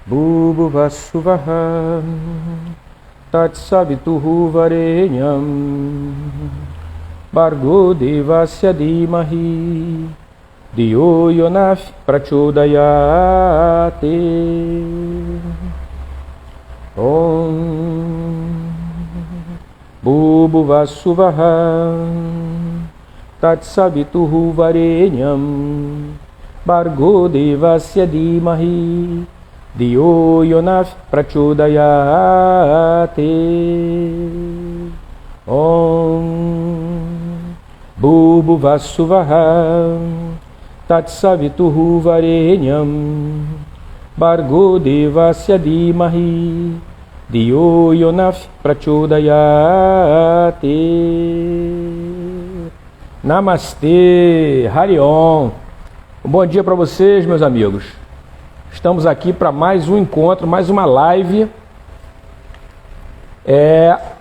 Bhuvassuvaha Tatsavituhu Varenyam Bhargo Devasya Dhimahi Dhiyo Yonah Prachodayate Om Bhuvassuvaha Tatsavituhu Varenyam Bhargo Devasya Dhimahi Dhiyo Yonah Prachodayate Om Bhuvassuvaha Tatsavituhu Varenyam Bhargo Devasya Dhimahi Dhiyo Yonah Prachodayate. Namastê, Harion. Bom dia para vocês, meus amigos. Estamos aqui para mais um encontro, mais uma live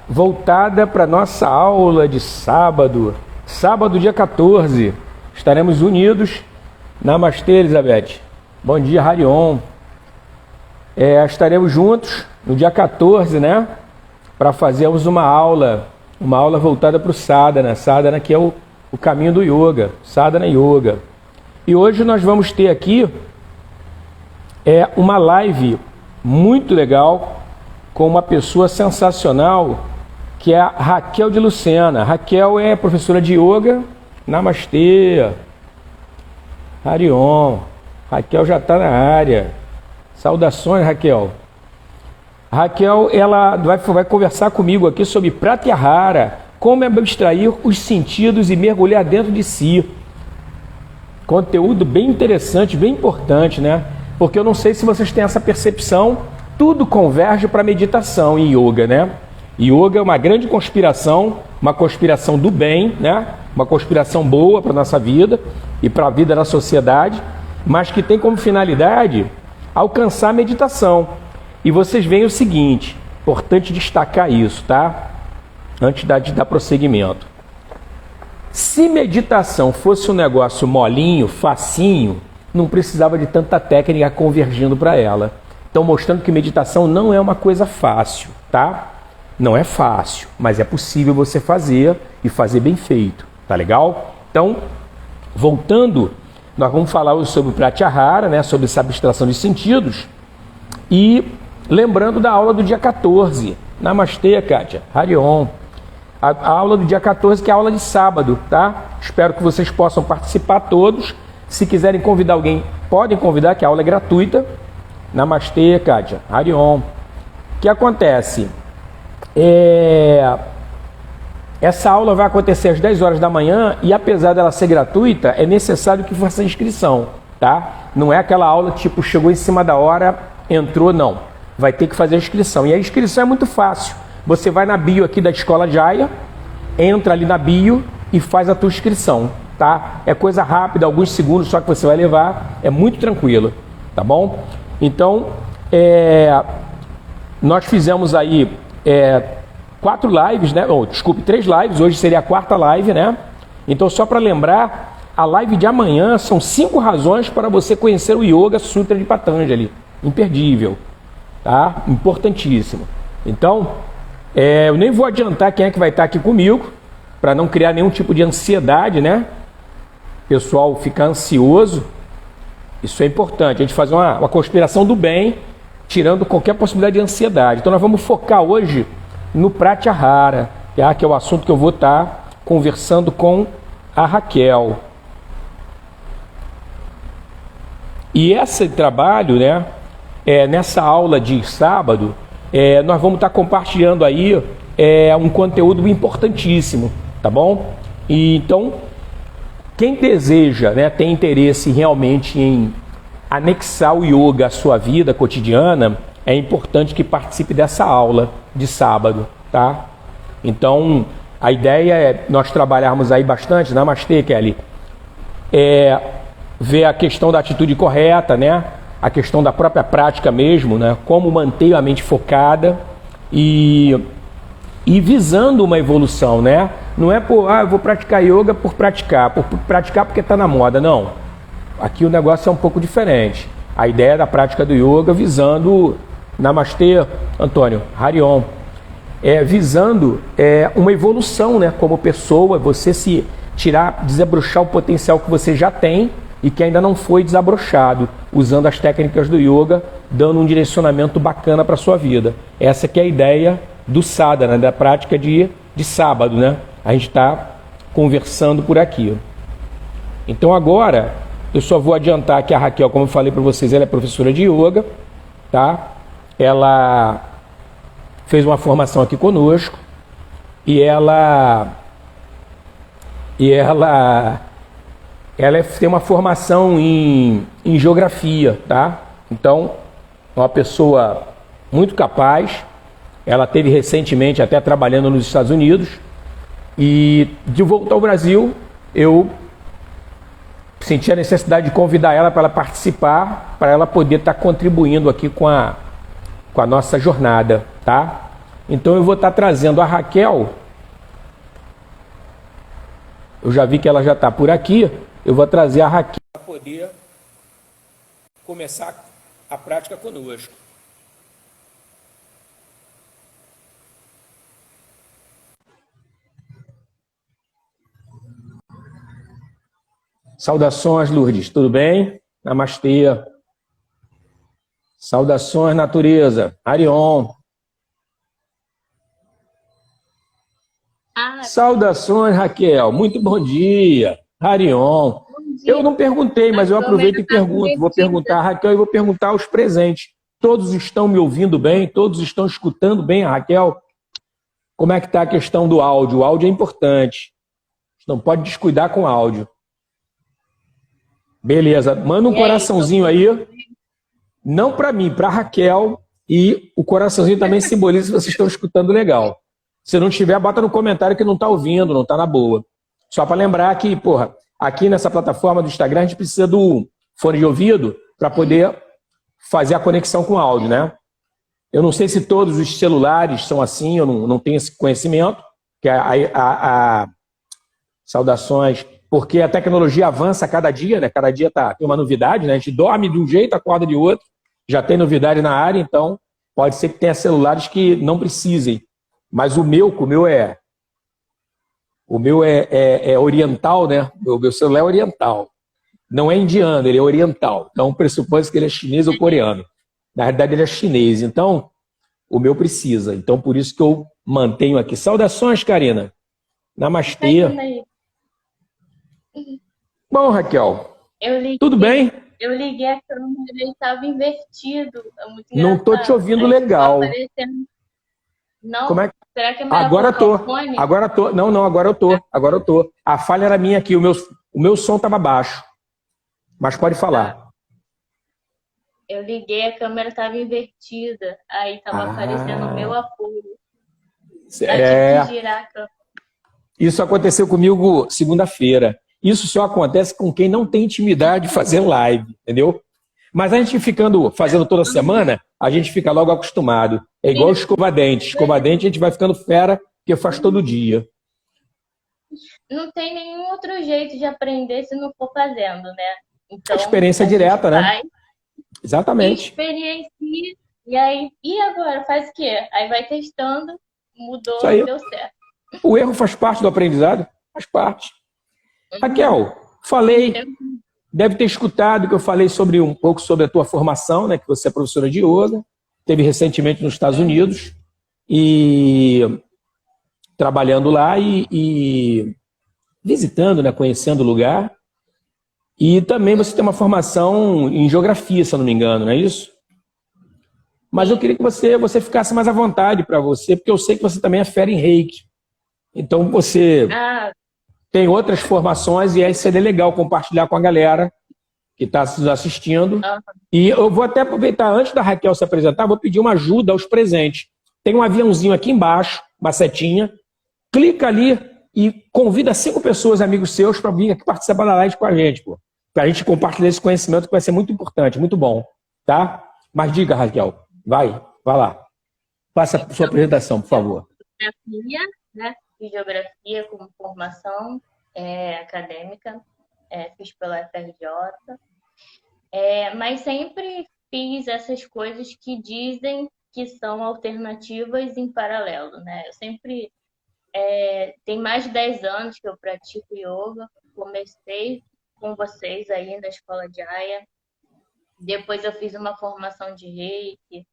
voltada para nossa aula de sábado. Sábado, dia 14. Estaremos unidos. Namastê, Elizabeth. Bom dia, Harion. Estaremos juntos no dia 14, né? Para fazermos uma aula voltada para o Sadhana. Sadhana, que é o caminho do yoga. Sadhana Yoga. E hoje nós vamos ter aqui uma live muito legal com uma pessoa sensacional, que é a Raquel de Lucena. Raquel é professora de yoga. Namastê. Harion. Raquel já está na área. Saudações, Raquel. Raquel, ela vai conversar comigo aqui sobre Pratyahara, como abstrair os sentidos e mergulhar dentro de si. Conteúdo bem interessante, bem importante, né? Porque eu não sei se vocês têm essa percepção, tudo converge para meditação em yoga, né? Yoga é uma grande conspiração, uma conspiração do bem, né? Uma conspiração boa para a nossa vida e para a vida da sociedade, mas que tem como finalidade alcançar a meditação. E vocês veem o seguinte, importante destacar isso, tá? Antes de dar prosseguimento. Se meditação fosse um negócio molinho, facinho, não precisava de tanta técnica convergindo para ela. Então, mostrando que meditação não é uma coisa fácil, tá? Não é fácil, mas é possível você fazer e fazer bem feito, tá legal? Então, voltando, nós vamos falar hoje sobre o Pratyahara, né? Sobre essa abstração de sentidos. E lembrando da aula do dia 14. Namastê, Kátia. Harion. A aula do dia 14, que é a aula de sábado, tá? Espero que vocês possam participar todos. Se quiserem convidar alguém, podem convidar, que a aula é gratuita. Namastê, Kátia. Harion. O que acontece? Essa aula vai acontecer às 10 horas da manhã e, apesar dela ser gratuita, é necessário que faça inscrição, tá? Não é aquela aula tipo, chegou em cima da hora, entrou, não. Vai ter que fazer a inscrição. E a inscrição é muito fácil. Você vai na bio aqui da Escola Jaya, entra ali na bio e faz a tua inscrição, tá? É coisa rápida, alguns segundos só que você vai levar, é muito tranquilo, tá bom? Então, nós fizemos aí 4 lives, né? Desculpe, 3 lives, hoje seria a 4ª live, né? Então, só para lembrar, a live de amanhã são 5 razões para você conhecer o Yoga Sutra de Patanjali. Imperdível, tá? Importantíssimo. Então, eu nem vou adiantar quem é que vai estar aqui comigo, para não criar nenhum tipo de ansiedade, né? O pessoal ficar ansioso. Isso é importante, a gente fazer uma conspiração do bem, tirando qualquer possibilidade de ansiedade. Então nós vamos focar hoje no Pratyahara, tá? Que é o assunto que eu vou estar conversando com a Raquel. E esse trabalho, né? Nessa aula de sábado, nós vamos estar compartilhando aí um conteúdo importantíssimo, tá bom? E então, quem deseja, né, tem interesse realmente em anexar o yoga à sua vida cotidiana, é importante que participe dessa aula de sábado, tá? Então, a ideia é nós trabalharmos aí bastante, namastê, Kelly, ver a questão da atitude correta, né? A questão da própria prática mesmo, né? Como manter a mente focada e visando uma evolução, né? Não é eu vou praticar yoga por praticar porque está na moda, não. Aqui o negócio é um pouco diferente. A ideia da prática do yoga visando, Namastê, Antônio, Hariom, visando uma evolução, né, como pessoa, você se tirar, desabrochar o potencial que você já tem e que ainda não foi desabrochado, usando as técnicas do yoga, dando um direcionamento bacana para a sua vida. Essa que é a ideia do sadhana, da prática de sábado, né? A gente está conversando por aqui. Então agora, eu só vou adiantar que a Raquel, como eu falei para vocês, ela é professora de yoga, tá? Ela fez uma formação aqui conosco e ela tem uma formação em geografia, tá? Então, é uma pessoa muito capaz. Ela teve recentemente até trabalhando nos Estados Unidos e de volta ao Brasil, eu senti a necessidade de convidar ela para ela participar, para ela poder estar contribuindo aqui com a nossa jornada, tá? Então eu vou estar trazendo a Raquel. Eu já vi que ela já está por aqui. Eu vou trazer a Raquel para poder começar a prática conosco. Saudações, Lourdes. Tudo bem? Namastê. Saudações, natureza. Hariom. Saudações, Raquel. Muito bom dia. Hariom. Eu não perguntei, mas eu aproveito e pergunto. Vou perguntar a Raquel e vou perguntar aos presentes. Todos estão me ouvindo bem? Todos estão escutando bem a Raquel? Como é que está a questão do áudio? O áudio é importante. Não pode descuidar com o áudio. Beleza. Manda um coraçãozinho aí. Não para mim, para a Raquel. E o coraçãozinho também simboliza se vocês estão escutando legal. Se não tiver, bota no comentário que não está ouvindo, não está na boa. Só para lembrar que, porra, aqui nessa plataforma do Instagram a gente precisa do fone de ouvido para poder fazer a conexão com o áudio, né? Eu não sei se todos os celulares são assim, eu não tenho esse conhecimento, que saudações, porque a tecnologia avança a cada dia, né? Cada dia tem uma novidade, né? A gente dorme de um jeito, acorda de outro, já tem novidade na área, então pode ser que tenha celulares que não precisem. Mas o meu é oriental, né? O meu celular é oriental. Não é indiano, ele é oriental. Então pressupõe que ele é chinês ou coreano. Na realidade ele é chinês, então o meu precisa. Então por isso que eu mantenho aqui. Saudações, Karina. Namastê. Bom, Raquel, tudo bem? Eu liguei a câmera e ele estava invertido. É muito não estou te ouvindo legal. Não? Como é? Será que é melhor agora tô. Agora tô. Não, agora eu tô. Agora eu tô. A falha era minha aqui. O meu som estava baixo. Mas pode falar. Eu liguei, a câmera estava invertida. Aí estava aparecendo o meu apoio. Tive que girar a câmera. Isso aconteceu comigo segunda-feira. Isso só acontece com quem não tem intimidade de fazer live, entendeu? Mas a gente fazendo toda semana, a gente fica logo acostumado. É igual escova-dente. Escova-dente a gente vai ficando fera, porque faz todo dia. Não tem nenhum outro jeito de aprender se não for fazendo, né? Então, a experiência direta, né? Exatamente. Experiência, e agora? Faz o quê? Aí vai testando, mudou, deu certo. O erro faz parte do aprendizado? Faz parte. Raquel, deve ter escutado que eu falei um pouco sobre a tua formação, né? Que você é professora de yoga, teve recentemente nos Estados Unidos e trabalhando lá e visitando, né? Conhecendo o lugar. E também você tem uma formação em geografia, se eu não me engano, não é isso? Mas eu queria que você ficasse mais à vontade para você, porque eu sei que você também é fera em reiki. Então você tem outras formações e aí seria legal compartilhar com a galera que está nos assistindo. E eu vou até aproveitar, antes da Raquel se apresentar, vou pedir uma ajuda aos presentes. Tem um aviãozinho aqui embaixo, uma setinha. Clica ali e convida 5 pessoas, amigos seus, para vir aqui participar da live com a gente, pô. Para a gente compartilhar esse conhecimento que vai ser muito importante, muito bom, tá? Mas diga, Raquel, vai lá. Faça a sua apresentação, por favor. Geografia, né? Geografia como formação acadêmica, fiz pela FRJ. Mas sempre fiz essas coisas que dizem que são alternativas em paralelo, né? Eu sempre tem mais de 10 anos que eu pratico yoga. Comecei com vocês aí na escola de Aya. Depois eu fiz uma formação de Reiki.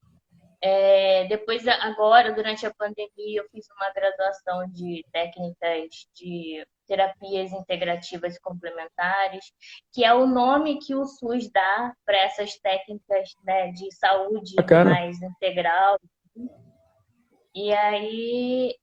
Depois, agora, durante a pandemia, eu fiz uma graduação de técnicas de terapias integrativas e complementares, que é o nome que o SUS dá para essas técnicas, né, de saúde Bacana. mais integral. E aí,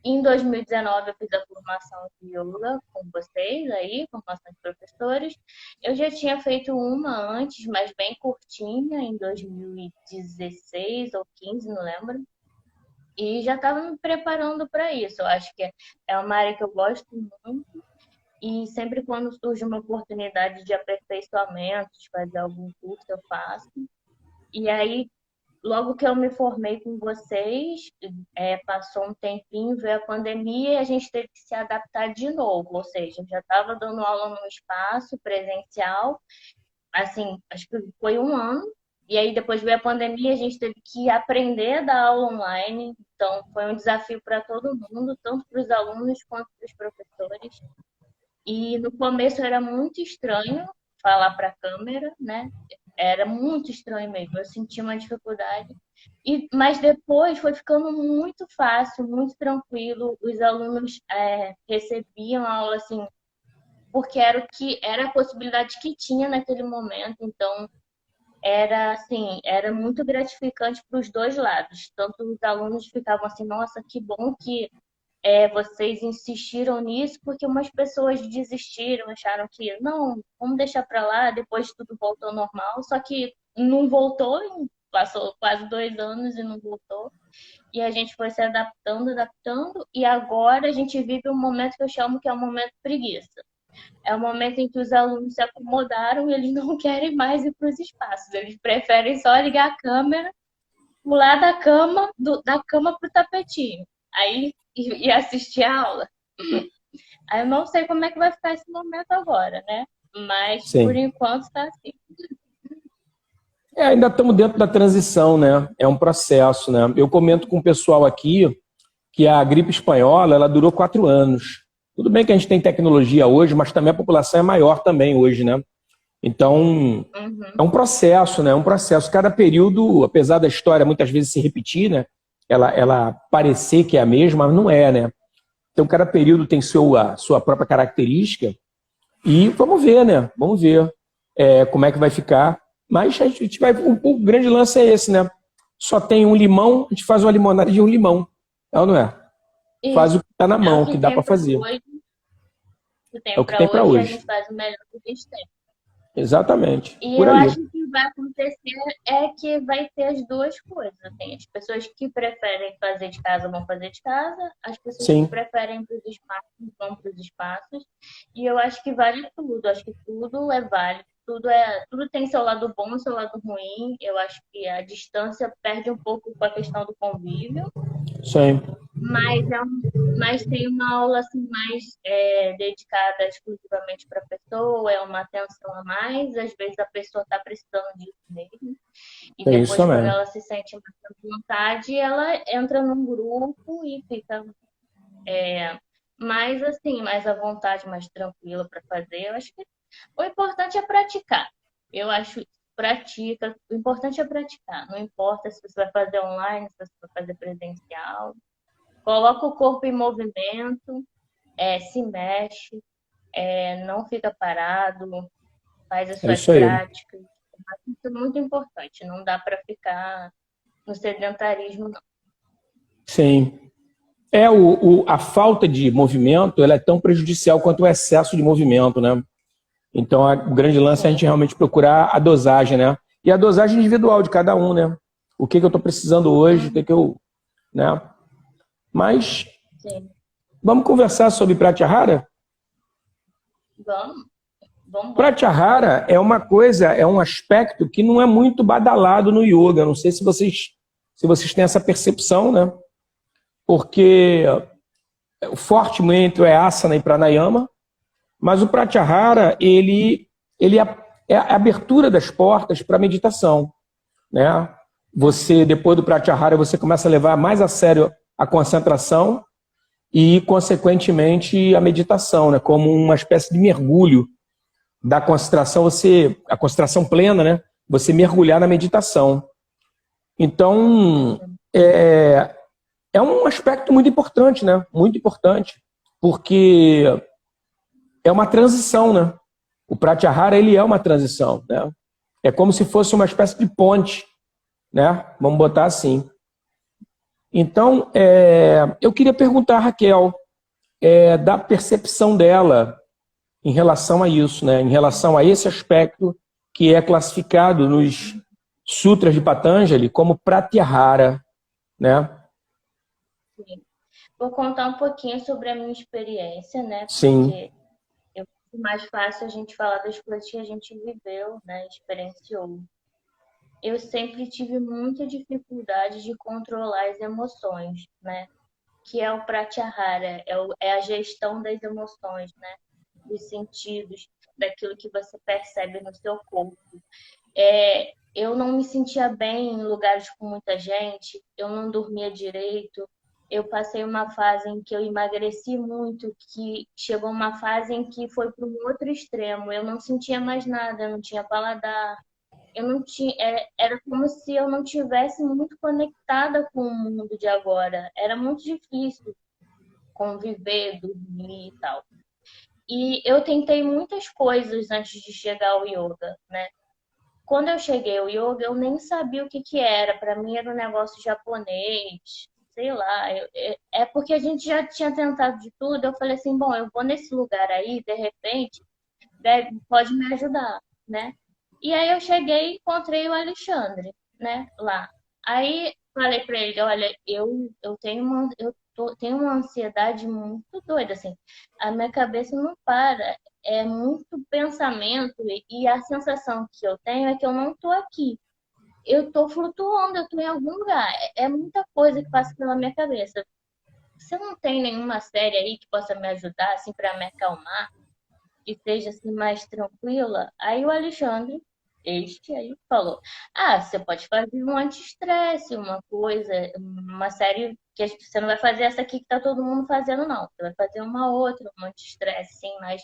em 2019, eu fiz a formação de yoga com vocês aí, formação de professores. Eu já tinha feito uma antes, mas bem curtinha, em 2016 ou 15, não lembro. E já estava me preparando para isso. Eu acho que é uma área que eu gosto muito. E sempre quando surge uma oportunidade de aperfeiçoamento, de fazer algum curso, eu faço. E aí, logo que eu me formei com vocês, passou um tempinho, veio a pandemia e a gente teve que se adaptar de novo. Ou seja, eu já estava dando aula num espaço presencial, assim, acho que foi um ano. E aí depois veio a pandemia, a gente teve que aprender a dar aula online. Então, foi um desafio para todo mundo, tanto para os alunos quanto para os professores. E no começo era muito estranho falar para a câmera, né? Era muito estranho mesmo, eu sentia uma dificuldade. Mas depois foi ficando muito fácil, muito tranquilo. Os alunos recebiam a aula assim, porque era o que era a possibilidade que tinha naquele momento. Então era assim, era muito gratificante para os dois lados. Tanto os alunos ficavam assim, nossa, que bom que vocês insistiram nisso, porque umas pessoas desistiram, acharam que não, vamos deixar para lá, depois tudo voltou ao normal, só que não voltou, passou quase 2 anos e não voltou. E a gente foi se adaptando, adaptando, e agora a gente vive um momento que eu chamo que é o momento preguiça. É o momento em que os alunos se acomodaram e eles não querem mais ir para os espaços, eles preferem só ligar a câmera, pular da cama, da cama para o tapetinho. Aí e assistir a aula. Aí eu não sei como é que vai ficar esse momento agora, né? Mas por Sim. enquanto está assim. Ainda estamos dentro da transição, né? É um processo, né? Eu comento com o pessoal aqui que a gripe espanhola, ela durou 4 anos. Tudo bem que a gente tem tecnologia hoje, mas também a população é maior também hoje, né? Então, é um processo, né? É um processo. Cada período, apesar da história muitas vezes se repetir, né? Ela parecer que é a mesma, mas não é, né? Então, cada período tem a sua própria característica e vamos ver, né? Vamos ver como é que vai ficar. Mas a gente vai. O grande lance é esse, né? Só tem um limão, a gente faz uma limonada de um limão. É ou não é? Faz Isso. o que está na É o mão, o que que dá tem para para fazer. hoje. O que É tem o que para tem para hoje, a hoje. gente faz o melhor que a gente tem. Exatamente. E Por eu aí. acho que o que vai acontecer é que vai ter as duas coisas. Assim, as pessoas que preferem fazer de casa vão fazer de casa, as pessoas que Sim. preferem ir para os espaços vão para os espaços. E eu acho que vale tudo. Acho que tudo é válido. Tudo tem seu lado bom e seu lado ruim. Eu acho que a distância perde um pouco com a questão do convívio. Sim. Mas, mas tem uma aula assim, mais dedicada exclusivamente para a pessoa, é uma atenção a mais. Às vezes a pessoa está precisando disso mesmo. E Tem isso depois, quando também. ela se sente mais à vontade, ela entra num grupo e fica mais assim, mais à vontade, mais tranquila para fazer. Eu acho que o importante é praticar. Eu acho pratica. O importante é praticar. Não importa se você vai fazer online, se você vai fazer presencial. Coloca o corpo em movimento, se mexe, não fica parado, faz as É suas isso aí. práticas. Isso é muito importante, não dá para ficar no sedentarismo, não. Sim. A falta de movimento ela é tão prejudicial quanto o excesso de movimento, né? Então, o grande lance é a gente Sim, realmente procurar a dosagem, né? E a dosagem individual de cada um, né? O que eu estou precisando hoje, o que eu... Né? Mas, sim. vamos conversar sobre Pratyahara? Vamos, vamos embora. Pratyahara é uma coisa, é um aspecto que não é muito badalado no yoga. Não sei se vocês têm essa percepção, né? Porque o forte muito é asana e pranayama, mas o Pratyahara, ele é a abertura das portas para a meditação, né? Você, depois do Pratyahara, você começa a levar mais a sério a concentração e, consequentemente, a meditação, né? Como uma espécie de mergulho da concentração, a concentração plena, né? Você mergulhar na meditação. Então, é um aspecto muito importante, né? Muito importante, porque é uma transição, né? O Pratyahara, ele é uma transição, né? É como se fosse uma espécie de ponte, né? Vamos botar assim. Então, eu queria perguntar a Raquel, da percepção dela em relação a isso, né? Em relação a esse aspecto que é classificado nos Sutras de Patanjali como Pratyahara, né? Sim. Vou contar um pouquinho sobre a minha experiência, né? Sim, Porque é mais fácil a gente falar das coisas que a gente viveu, né? Experienciou. Eu sempre tive muita dificuldade de controlar as emoções, né? Que é o Pratyahara, é a gestão das emoções, né? Dos sentidos, daquilo que você percebe no seu corpo. Eu não me sentia bem em lugares com muita gente, eu não dormia direito. Eu passei uma fase em que eu emagreci muito, que chegou uma fase em que foi para um outro extremo. Eu não sentia mais nada, eu não tinha paladar, eu não tinha, era como se eu não tivesse muito conectada com o mundo de agora. Era muito difícil conviver, dormir e tal. E eu tentei muitas coisas antes de chegar ao yoga, né? Quando eu cheguei ao yoga, eu nem sabia o que que era. Para mim era um negócio japonês, sei lá. É porque a gente já tinha tentado de tudo. Eu falei assim, bom, eu vou nesse lugar aí, de repente, pode me ajudar, né? E aí eu cheguei e encontrei o Alexandre, né, lá. Aí falei para ele, olha, eu tenho tenho uma ansiedade muito doida, assim. A minha cabeça não para, é muito pensamento e a sensação que eu tenho é que eu não tô aqui. Eu tô flutuando, eu tô em algum lugar. É muita coisa que passa pela minha cabeça. Você não tem nenhuma série aí que possa me ajudar, assim, para me acalmar? Que seja assim mais tranquila. Aí o Alexandre, este aí, falou: Ah, você pode fazer um anti-estresse, uma coisa, uma série que você não vai fazer essa aqui que tá todo mundo fazendo, não. Você vai fazer uma outra, um anti-estresse, sim, mas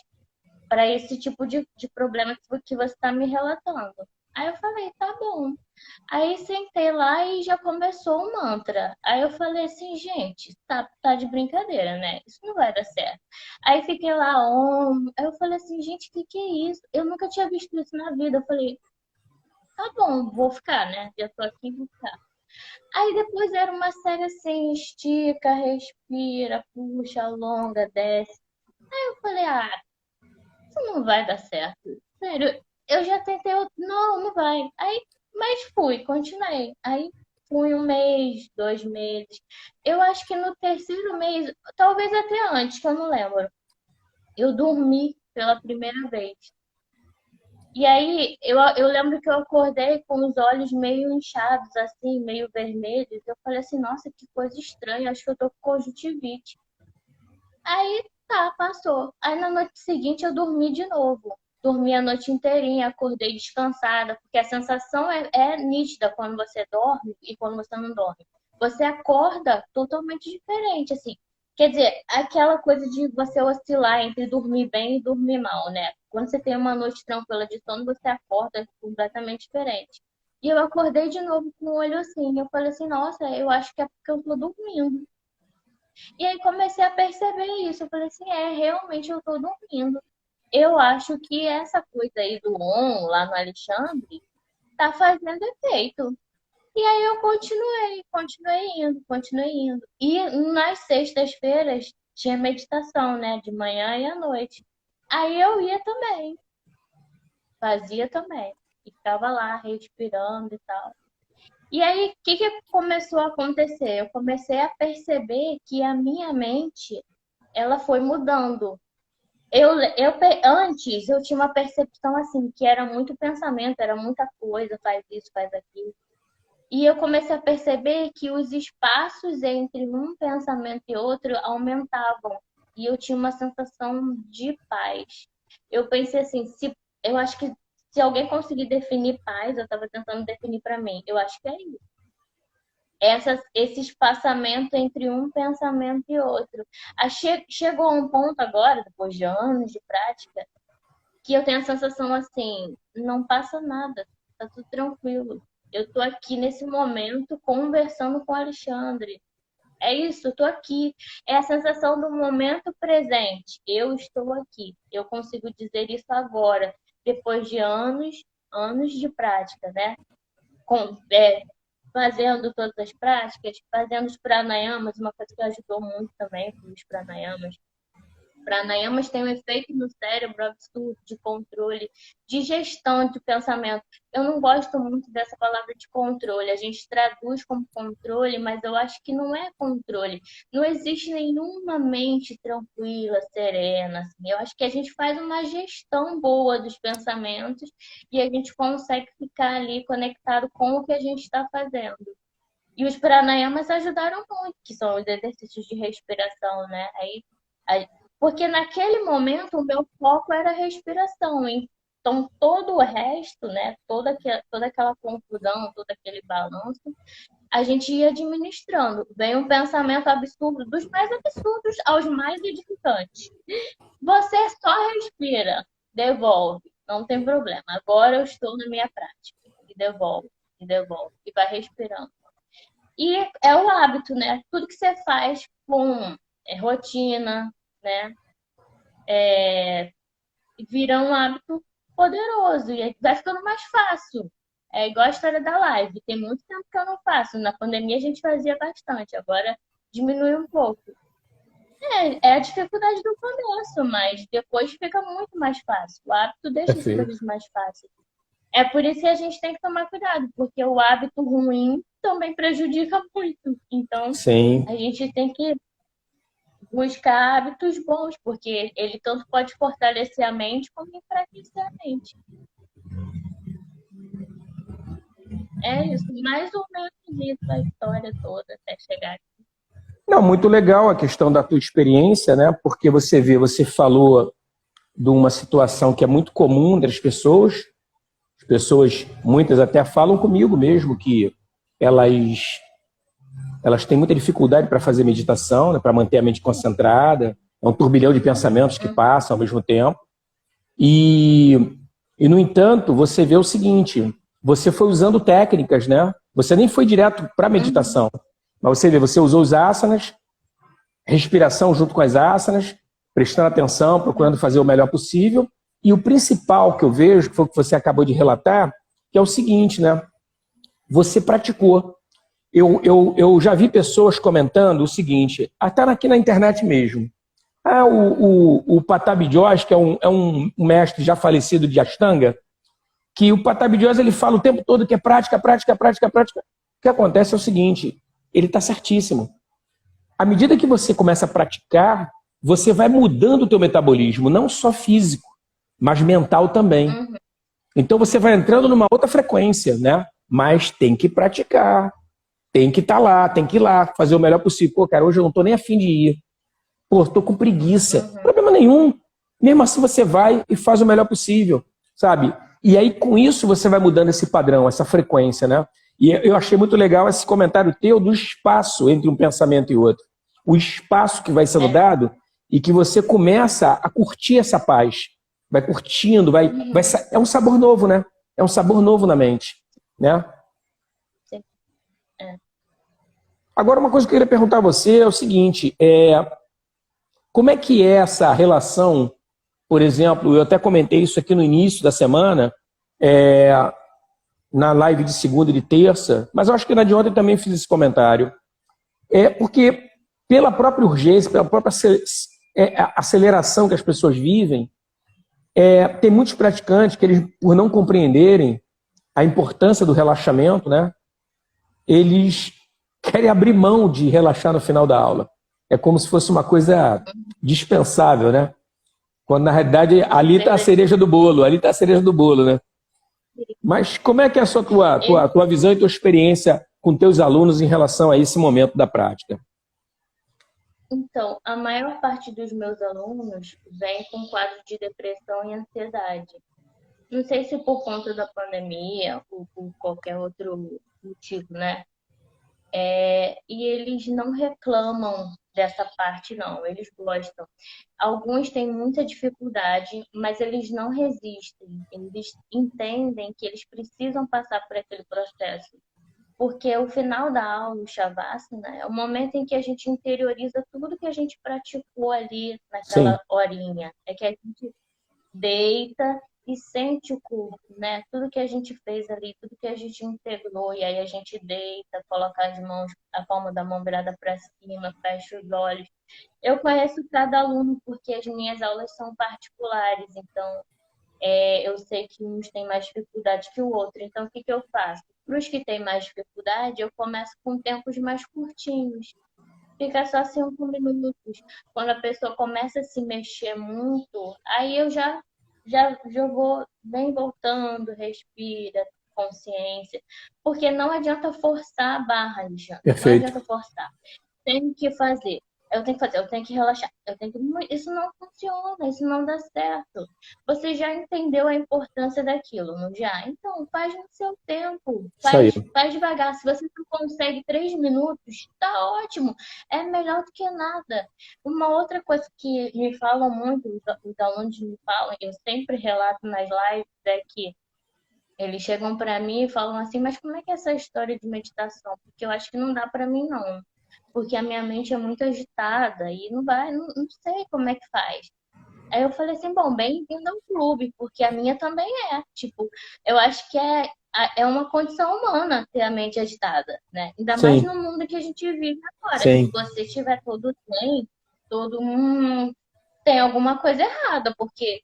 para esse tipo de problema que você está me relatando. Aí eu falei, tá bom. Aí sentei lá e já começou o mantra. Aí eu falei assim, gente, tá de brincadeira, né? Isso não vai dar certo. Aí fiquei lá, Aí eu falei assim, gente, o que que é isso? Eu nunca tinha visto isso na vida. Eu falei, tá bom, vou ficar, né? Já tô aqui, vou ficar. Aí depois era uma série assim, estica, respira, puxa, alonga, desce. Aí eu falei, isso não vai dar certo. Sério, eu já tentei, não, não vai. Aí, mas fui, continuei. Aí fui um mês, 2 meses. Eu acho que no terceiro mês, talvez até antes, que eu não lembro, eu dormi pela primeira vez. E aí eu lembro que eu acordei com os olhos meio inchados, assim, meio vermelhos. Eu falei assim, nossa, que coisa estranha, acho que eu tô com conjuntivite. Aí tá, passou. Aí na noite seguinte eu dormi de novo. Dormi a noite inteirinha, acordei descansada, porque a sensação é nítida quando você dorme e quando você não dorme. Você acorda totalmente diferente, assim. Quer dizer, aquela coisa de você oscilar entre dormir bem e dormir mal, né? Quando você tem uma noite tranquila de sono, você acorda completamente diferente. E eu acordei de novo com o olho assim. Eu falei assim, nossa, eu acho que é porque eu tô dormindo. E aí comecei a perceber isso. Eu falei assim, realmente eu tô dormindo. Eu acho que essa coisa aí do on lá no Alexandre tá fazendo efeito. E aí eu continuei indo. E nas sextas-feiras tinha meditação, né? De manhã e à noite. Aí eu ia também, fazia também. E ficava lá respirando e tal. E aí, o que que começou a acontecer? Eu comecei a perceber que a minha mente ela foi mudando. Antes eu tinha uma percepção assim, que era muito pensamento, era muita coisa, faz isso, faz aquilo. E eu comecei a perceber que os espaços entre um pensamento e outro aumentavam. E eu tinha uma sensação de paz. Eu pensei assim, se eu acho que Se alguém conseguir definir paz, eu estava tentando definir para mim. Eu acho que é isso. Esse espaçamento entre um pensamento e outro. Chegou a um ponto agora, depois de anos de prática, que eu tenho a sensação assim, não passa nada, tá tudo tranquilo. Eu tô aqui nesse momento conversando com o Alexandre. É isso, eu tô aqui. É a sensação do momento presente. Eu estou aqui. Eu consigo dizer isso agora, depois de anos de prática, né? Fazendo todas as práticas, fazendo os pranayamas, uma coisa que ajudou muito também foi os pranayamas. Pranayamas têm um efeito no cérebro absurdo de controle, de gestão de pensamento. Eu não gosto muito dessa palavra de controle. A gente traduz como controle, mas eu acho que não é controle. Não existe nenhuma mente tranquila, serena. Assim. Eu acho que a gente faz uma gestão boa dos pensamentos e a gente consegue ficar ali conectado com o que a gente está fazendo. E os pranayamas ajudaram muito, que são os exercícios de respiração, né? Porque naquele momento o meu foco era a respiração. Então, todo o resto, né? Toda aquela confusão, todo aquele balanço, a gente ia administrando. Vem um pensamento absurdo, dos mais absurdos aos mais edificantes. Você só respira, devolve, não tem problema. Agora eu estou na minha prática. E devolve, e vai respirando. E é o hábito, né? Tudo que você faz com rotina, né? Vira um hábito poderoso e aí vai ficando mais fácil. É igual a história da live. Tem muito tempo que eu não faço. Na pandemia a gente fazia bastante, agora diminui um pouco. É a dificuldade do começo, mas depois fica muito mais fácil. O hábito deixa as Perfeito. coisas mais fáceis. É por isso que a gente tem que tomar cuidado, porque o hábito ruim também prejudica muito. Então, Sim. a gente tem que buscar hábitos bons, porque ele tanto pode fortalecer a mente como enfraquecer a mente. É isso, mais ou menos isso, a história toda até chegar aqui. Não, muito legal a questão da tua experiência, né? Porque você vê, você falou de uma situação que é muito comum entre as pessoas. As pessoas, muitas até falam comigo mesmo que elas têm muita dificuldade para fazer meditação, né? Para manter a mente concentrada. É um turbilhão de pensamentos que passam ao mesmo tempo. E no entanto, você vê o seguinte, você foi usando técnicas, né? Você nem foi direto para a meditação. Mas você vê, você usou os asanas, respiração junto com as asanas, prestando atenção, procurando fazer o melhor possível. E o principal que eu vejo, que foi o que você acabou de relatar, que é o seguinte, né? Você praticou. Eu já vi pessoas comentando o seguinte, até aqui na internet mesmo. O Patabi Jois, que é um mestre já falecido de Ashtanga, que o Patabi Jois, ele fala o tempo todo que é prática, prática, prática, prática. O que acontece é o seguinte, ele está certíssimo. À medida que você começa a praticar, você vai mudando o teu metabolismo, não só físico, mas mental também. Então você vai entrando numa outra frequência, né? Mas tem que praticar, tem que estar lá, tem que ir lá, fazer o melhor possível. Pô, cara, hoje eu não estou nem afim de ir. Pô, estou com preguiça. Problema nenhum. Mesmo assim você vai e faz o melhor possível, sabe? E aí com isso você vai mudando esse padrão, essa frequência, né? E eu achei muito legal esse comentário teu do espaço entre um pensamento e outro. O espaço que vai sendo dado e que você começa a curtir essa paz. Vai curtindo, é um sabor novo, né? É um sabor novo na mente, né? Sim. Agora, uma coisa que eu queria perguntar a você é o seguinte, como é que é essa relação, por exemplo, eu até comentei isso aqui no início da semana, na live de segunda e de terça, mas eu acho que na de ontem também fiz esse comentário. Porque pela própria urgência, pela própria aceleração que as pessoas vivem, tem muitos praticantes que eles, por não compreenderem a importância do relaxamento, né, eles querem abrir mão de relaxar no final da aula. É como se fosse uma coisa dispensável, né? Quando na realidade ali está a cereja do bolo, né? Mas como é que é a tua visão e tua experiência com teus alunos em relação a esse momento da prática? Então, a maior parte dos meus alunos vem com quadro de depressão e ansiedade. Não sei se por conta da pandemia ou por qualquer outro motivo, né? E eles não reclamam dessa parte, não. Eles gostam. Alguns têm muita dificuldade, mas eles não resistem. Eles entendem que eles precisam passar por aquele processo. Porque o final da aula, o Shavasana, é o momento em que a gente interioriza tudo que a gente praticou ali Sim, naquela horinha. É que a gente deita e sente o corpo, né? Tudo que a gente fez ali, tudo que a gente integrou, e aí a gente deita, coloca as mãos, a palma da mão virada para cima, fecha os olhos. Eu conheço cada aluno porque as minhas aulas são particulares, então eu sei que uns têm mais dificuldade que o outro. Então, o que que eu faço? Para os que têm mais dificuldade, eu começo com tempos mais curtinhos. Fica só 5 minutos. Quando a pessoa começa a se mexer muito, aí eu já vou bem voltando, respira, consciência. Porque não adianta forçar a barra, Alexandre. Não perfeito. adianta forçar. Tem que fazer. Eu tenho que fazer, eu tenho que relaxar. Isso não funciona, isso não dá certo. Você já entendeu a importância daquilo, não já? Então, faz no seu tempo. Isso aí. Faz devagar. Se você não consegue 3 minutos, tá ótimo. É melhor do que nada. Uma outra coisa que me falam muito, os alunos me falam, eu sempre relato nas lives, é que eles chegam para mim e falam assim, mas como é que é essa história de meditação? Porque eu acho que não dá para mim, não. Porque a minha mente é muito agitada e não sei como é que faz. Aí eu falei assim, bom, bem-vindo ao clube, porque a minha também é. Tipo, eu acho que é uma condição humana ter a mente agitada, né? Ainda mais Sim, no mundo que a gente vive agora. Se sim, você estiver todo bem, todo tem alguma coisa errada, porque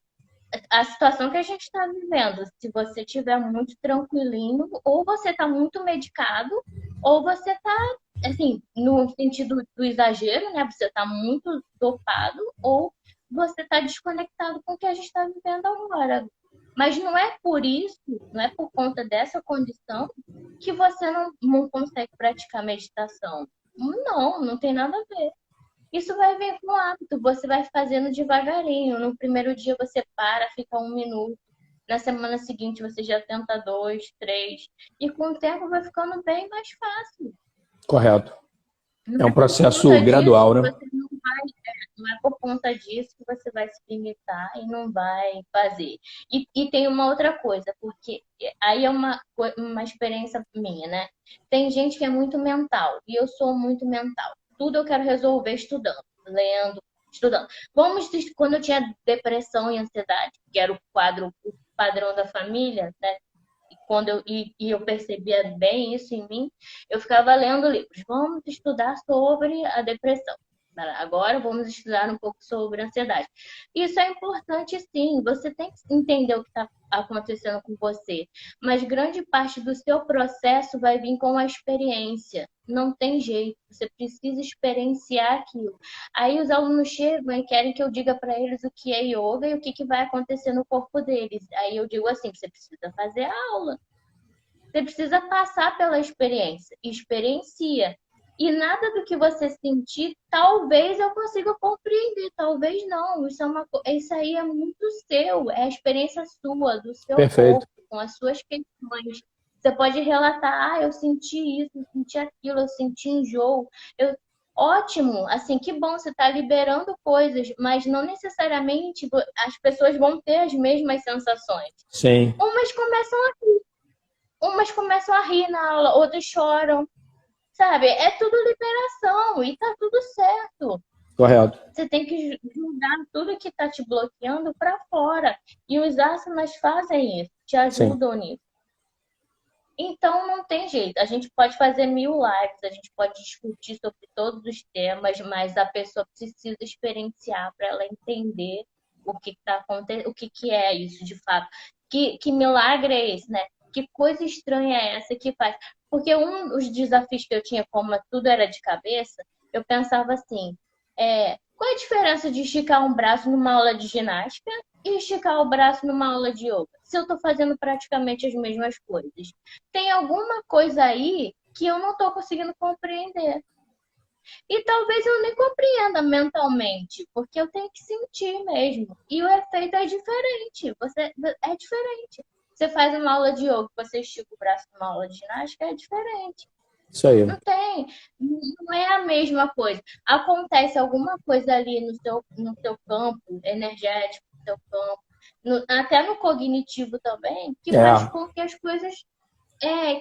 a situação que a gente está vivendo, se você estiver muito tranquilinho, ou você está muito medicado, ou você está, assim, no sentido do exagero, né? Você está muito dopado, ou você está desconectado com o que a gente está vivendo agora. Mas não é por isso, não é por conta dessa condição que você não consegue praticar meditação. Não, não tem nada a ver. Isso vai vir com o hábito, você vai fazendo devagarinho. No primeiro dia você para, fica 1 minuto. Na semana seguinte você já tenta 2, 3. E com o tempo vai ficando bem mais fácil. correto. Não É um é por processo conta disso gradual, que né? você não vai, não é por conta disso que você vai se limitar e não vai fazer. E tem uma outra coisa, porque aí é uma experiência minha, né? Tem gente que é muito mental e eu sou muito mental. Tudo eu quero resolver estudando, lendo, estudando. Quando eu tinha depressão e ansiedade, que era o padrão da família, né? E eu percebia bem isso em mim, eu ficava lendo livros. Vamos estudar sobre a depressão. Agora vamos estudar um pouco sobre a ansiedade. Isso é importante, sim. Você tem que entender o que está acontecendo com você. Mas grande parte do seu processo vai vir com a experiência. Não tem jeito. Você precisa experienciar aquilo. Aí os alunos chegam e querem que eu diga para eles o que é yoga e o que vai acontecer no corpo deles. Aí eu digo assim: você precisa fazer a aula. Você precisa passar pela experiência. Experiencia. E nada do que você sentir, talvez eu consiga compreender, talvez não. Isso aí é muito seu, é a experiência sua, do seu Perfeito. corpo, com as suas questões. Você pode relatar, eu senti isso, eu senti aquilo, eu senti enjoo. Eu... Ótimo, assim, que bom, você está liberando coisas, mas não necessariamente as pessoas vão ter as mesmas sensações. Sim, Umas começam Umas começam a rir na aula, outras choram, sabe? É tudo liberação e tá tudo certo. correto. Você tem que jogar tudo que tá te bloqueando para fora. E os asanas fazem isso, te Sim, ajudam nisso. Então não tem jeito. A gente pode fazer 1000 lives, a gente pode discutir sobre todos os temas, mas a pessoa precisa experienciar para ela entender o que está acontecendo, o que é isso de fato. Que milagre é esse, né? Que coisa estranha é essa que faz? Porque um dos desafios que eu tinha, como tudo era de cabeça, eu pensava assim: qual é a diferença de esticar um braço numa aula de ginástica e esticar o braço numa aula de yoga? Se eu estou fazendo praticamente as mesmas coisas. Tem alguma coisa aí que eu não estou conseguindo compreender. E talvez eu nem compreenda mentalmente, porque eu tenho que sentir mesmo. E o efeito é diferente. É diferente. Você faz uma aula de yoga, você estica o braço numa aula de ginástica, é diferente. Isso aí. Não tem, não é a mesma coisa. Acontece alguma coisa ali no seu campo energético, no seu campo, até no cognitivo também, que faz É, com que as coisas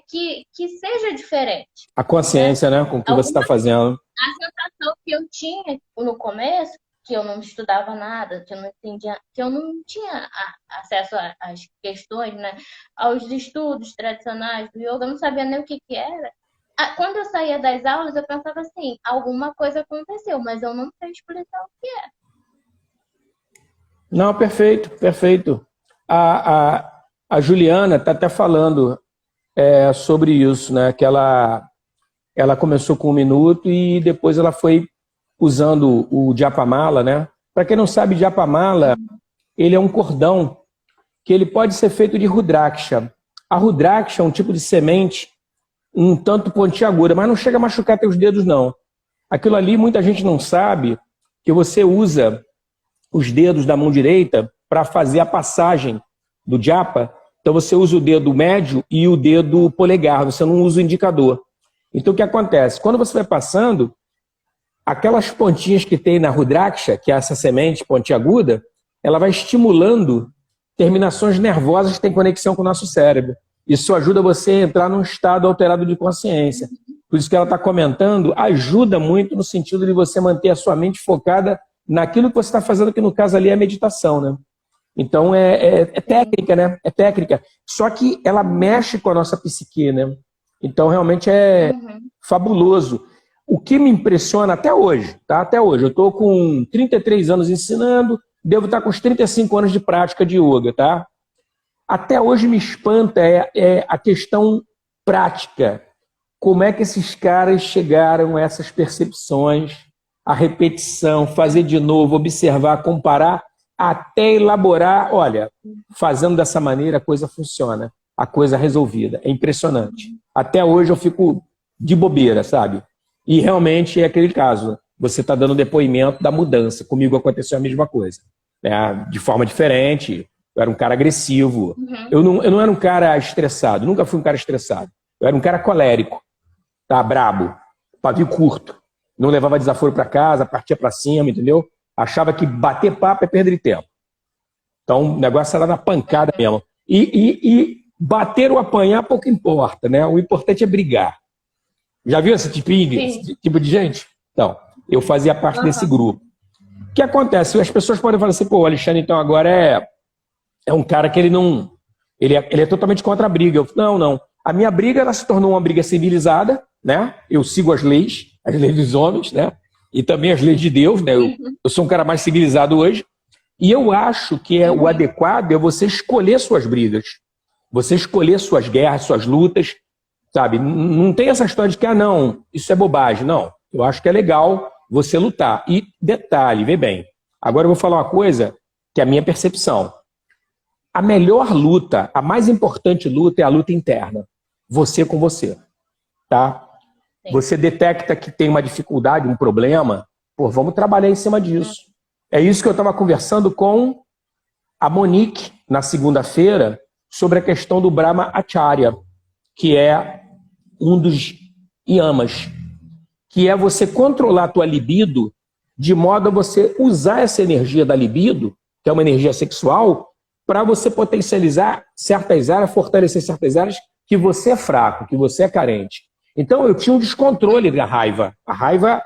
que seja diferente, a né? consciência, né, com o que você está Alguma fazendo. a sensação que eu tinha no começo, que eu não estudava nada, que eu não entendia, que eu não tinha acesso às questões, né, aos estudos tradicionais do yoga, eu não sabia nem o que que era. Quando eu saía das aulas, eu pensava assim, alguma coisa aconteceu, mas eu não sei explicar o que é. Não, perfeito, perfeito. A Juliana está até falando sobre isso, né? Que ela começou com 1 minuto e depois ela foi usando o Japamala, né? Para quem não sabe, Japamala, ele é um cordão que ele pode ser feito de Rudraksha. A Rudraksha é um tipo de semente um tanto pontiaguda, mas não chega a machucar teus dedos, não. Aquilo ali, muita gente não sabe que você usa os dedos da mão direita para fazer a passagem do japa. Então você usa o dedo médio e o dedo polegar, você não usa o indicador. Então o que acontece? Quando você vai passando, aquelas pontinhas que tem na Rudraksha, que é essa semente pontiaguda, ela vai estimulando terminações nervosas que têm conexão com o nosso cérebro. Isso ajuda você a entrar num estado alterado de consciência. Por isso que ela está comentando, ajuda muito no sentido de você manter a sua mente focada naquilo que você está fazendo, que no caso ali é a meditação, né? Então é técnica, né? É técnica. Só que ela mexe com a nossa psique, né? Então realmente é Uhum. fabuloso. O que me impressiona até hoje, tá? Até hoje, eu estou com 33 anos ensinando, devo estar com uns 35 anos de prática de yoga, tá? Até hoje me espanta a questão prática. Como é que esses caras chegaram a essas percepções, a repetição, fazer de novo, observar, comparar, até elaborar. Olha, fazendo dessa maneira a coisa funciona, a coisa é resolvida. É impressionante. Até hoje eu fico de bobeira, sabe? E realmente é aquele caso. Você está dando depoimento da mudança. Comigo aconteceu a mesma coisa, né? De forma diferente. Eu era um cara agressivo. Uhum. Eu não era um cara estressado. Nunca fui um cara estressado. Eu era um cara colérico, tá? Brabo, pavio curto. Não levava desaforo para casa, partia para cima, entendeu? Achava que bater papo é perder tempo. Então o negócio era na pancada mesmo. E bater ou apanhar pouco importa, né? O importante é brigar. Já viu Sim. esse tipo de gente? Então, eu fazia parte desse Uhum. grupo. O que acontece? As pessoas podem falar assim, pô, o Alexandre então agora é um cara que ele não... Ele é totalmente contra a briga. Não. A minha briga, ela se tornou uma briga civilizada, né? Eu sigo as leis dos homens, né? E também as leis de Deus, né? Eu sou um cara mais civilizado hoje. E eu acho que o Uhum. adequado é você escolher suas brigas. Você escolher suas guerras, suas lutas, sabe? Não tem essa história de que, não, isso é bobagem. Não. Eu acho que é legal você lutar. E detalhe, vê bem. Agora eu vou falar uma coisa que é a minha percepção. A melhor luta, a mais importante luta é a luta interna. Você com você, tá? Sim. Você detecta que tem uma dificuldade, um problema, pô, vamos trabalhar em cima disso. É isso que eu estava conversando com a Monique na segunda-feira sobre a questão do Brahma Acharya, que é um dos yamas, que é você controlar a tua libido de modo a você usar essa energia da libido, que é uma energia sexual, para você potencializar certas áreas, fortalecer certas áreas que você é fraco, que você é carente. Então eu tinha um descontrole da raiva. A raiva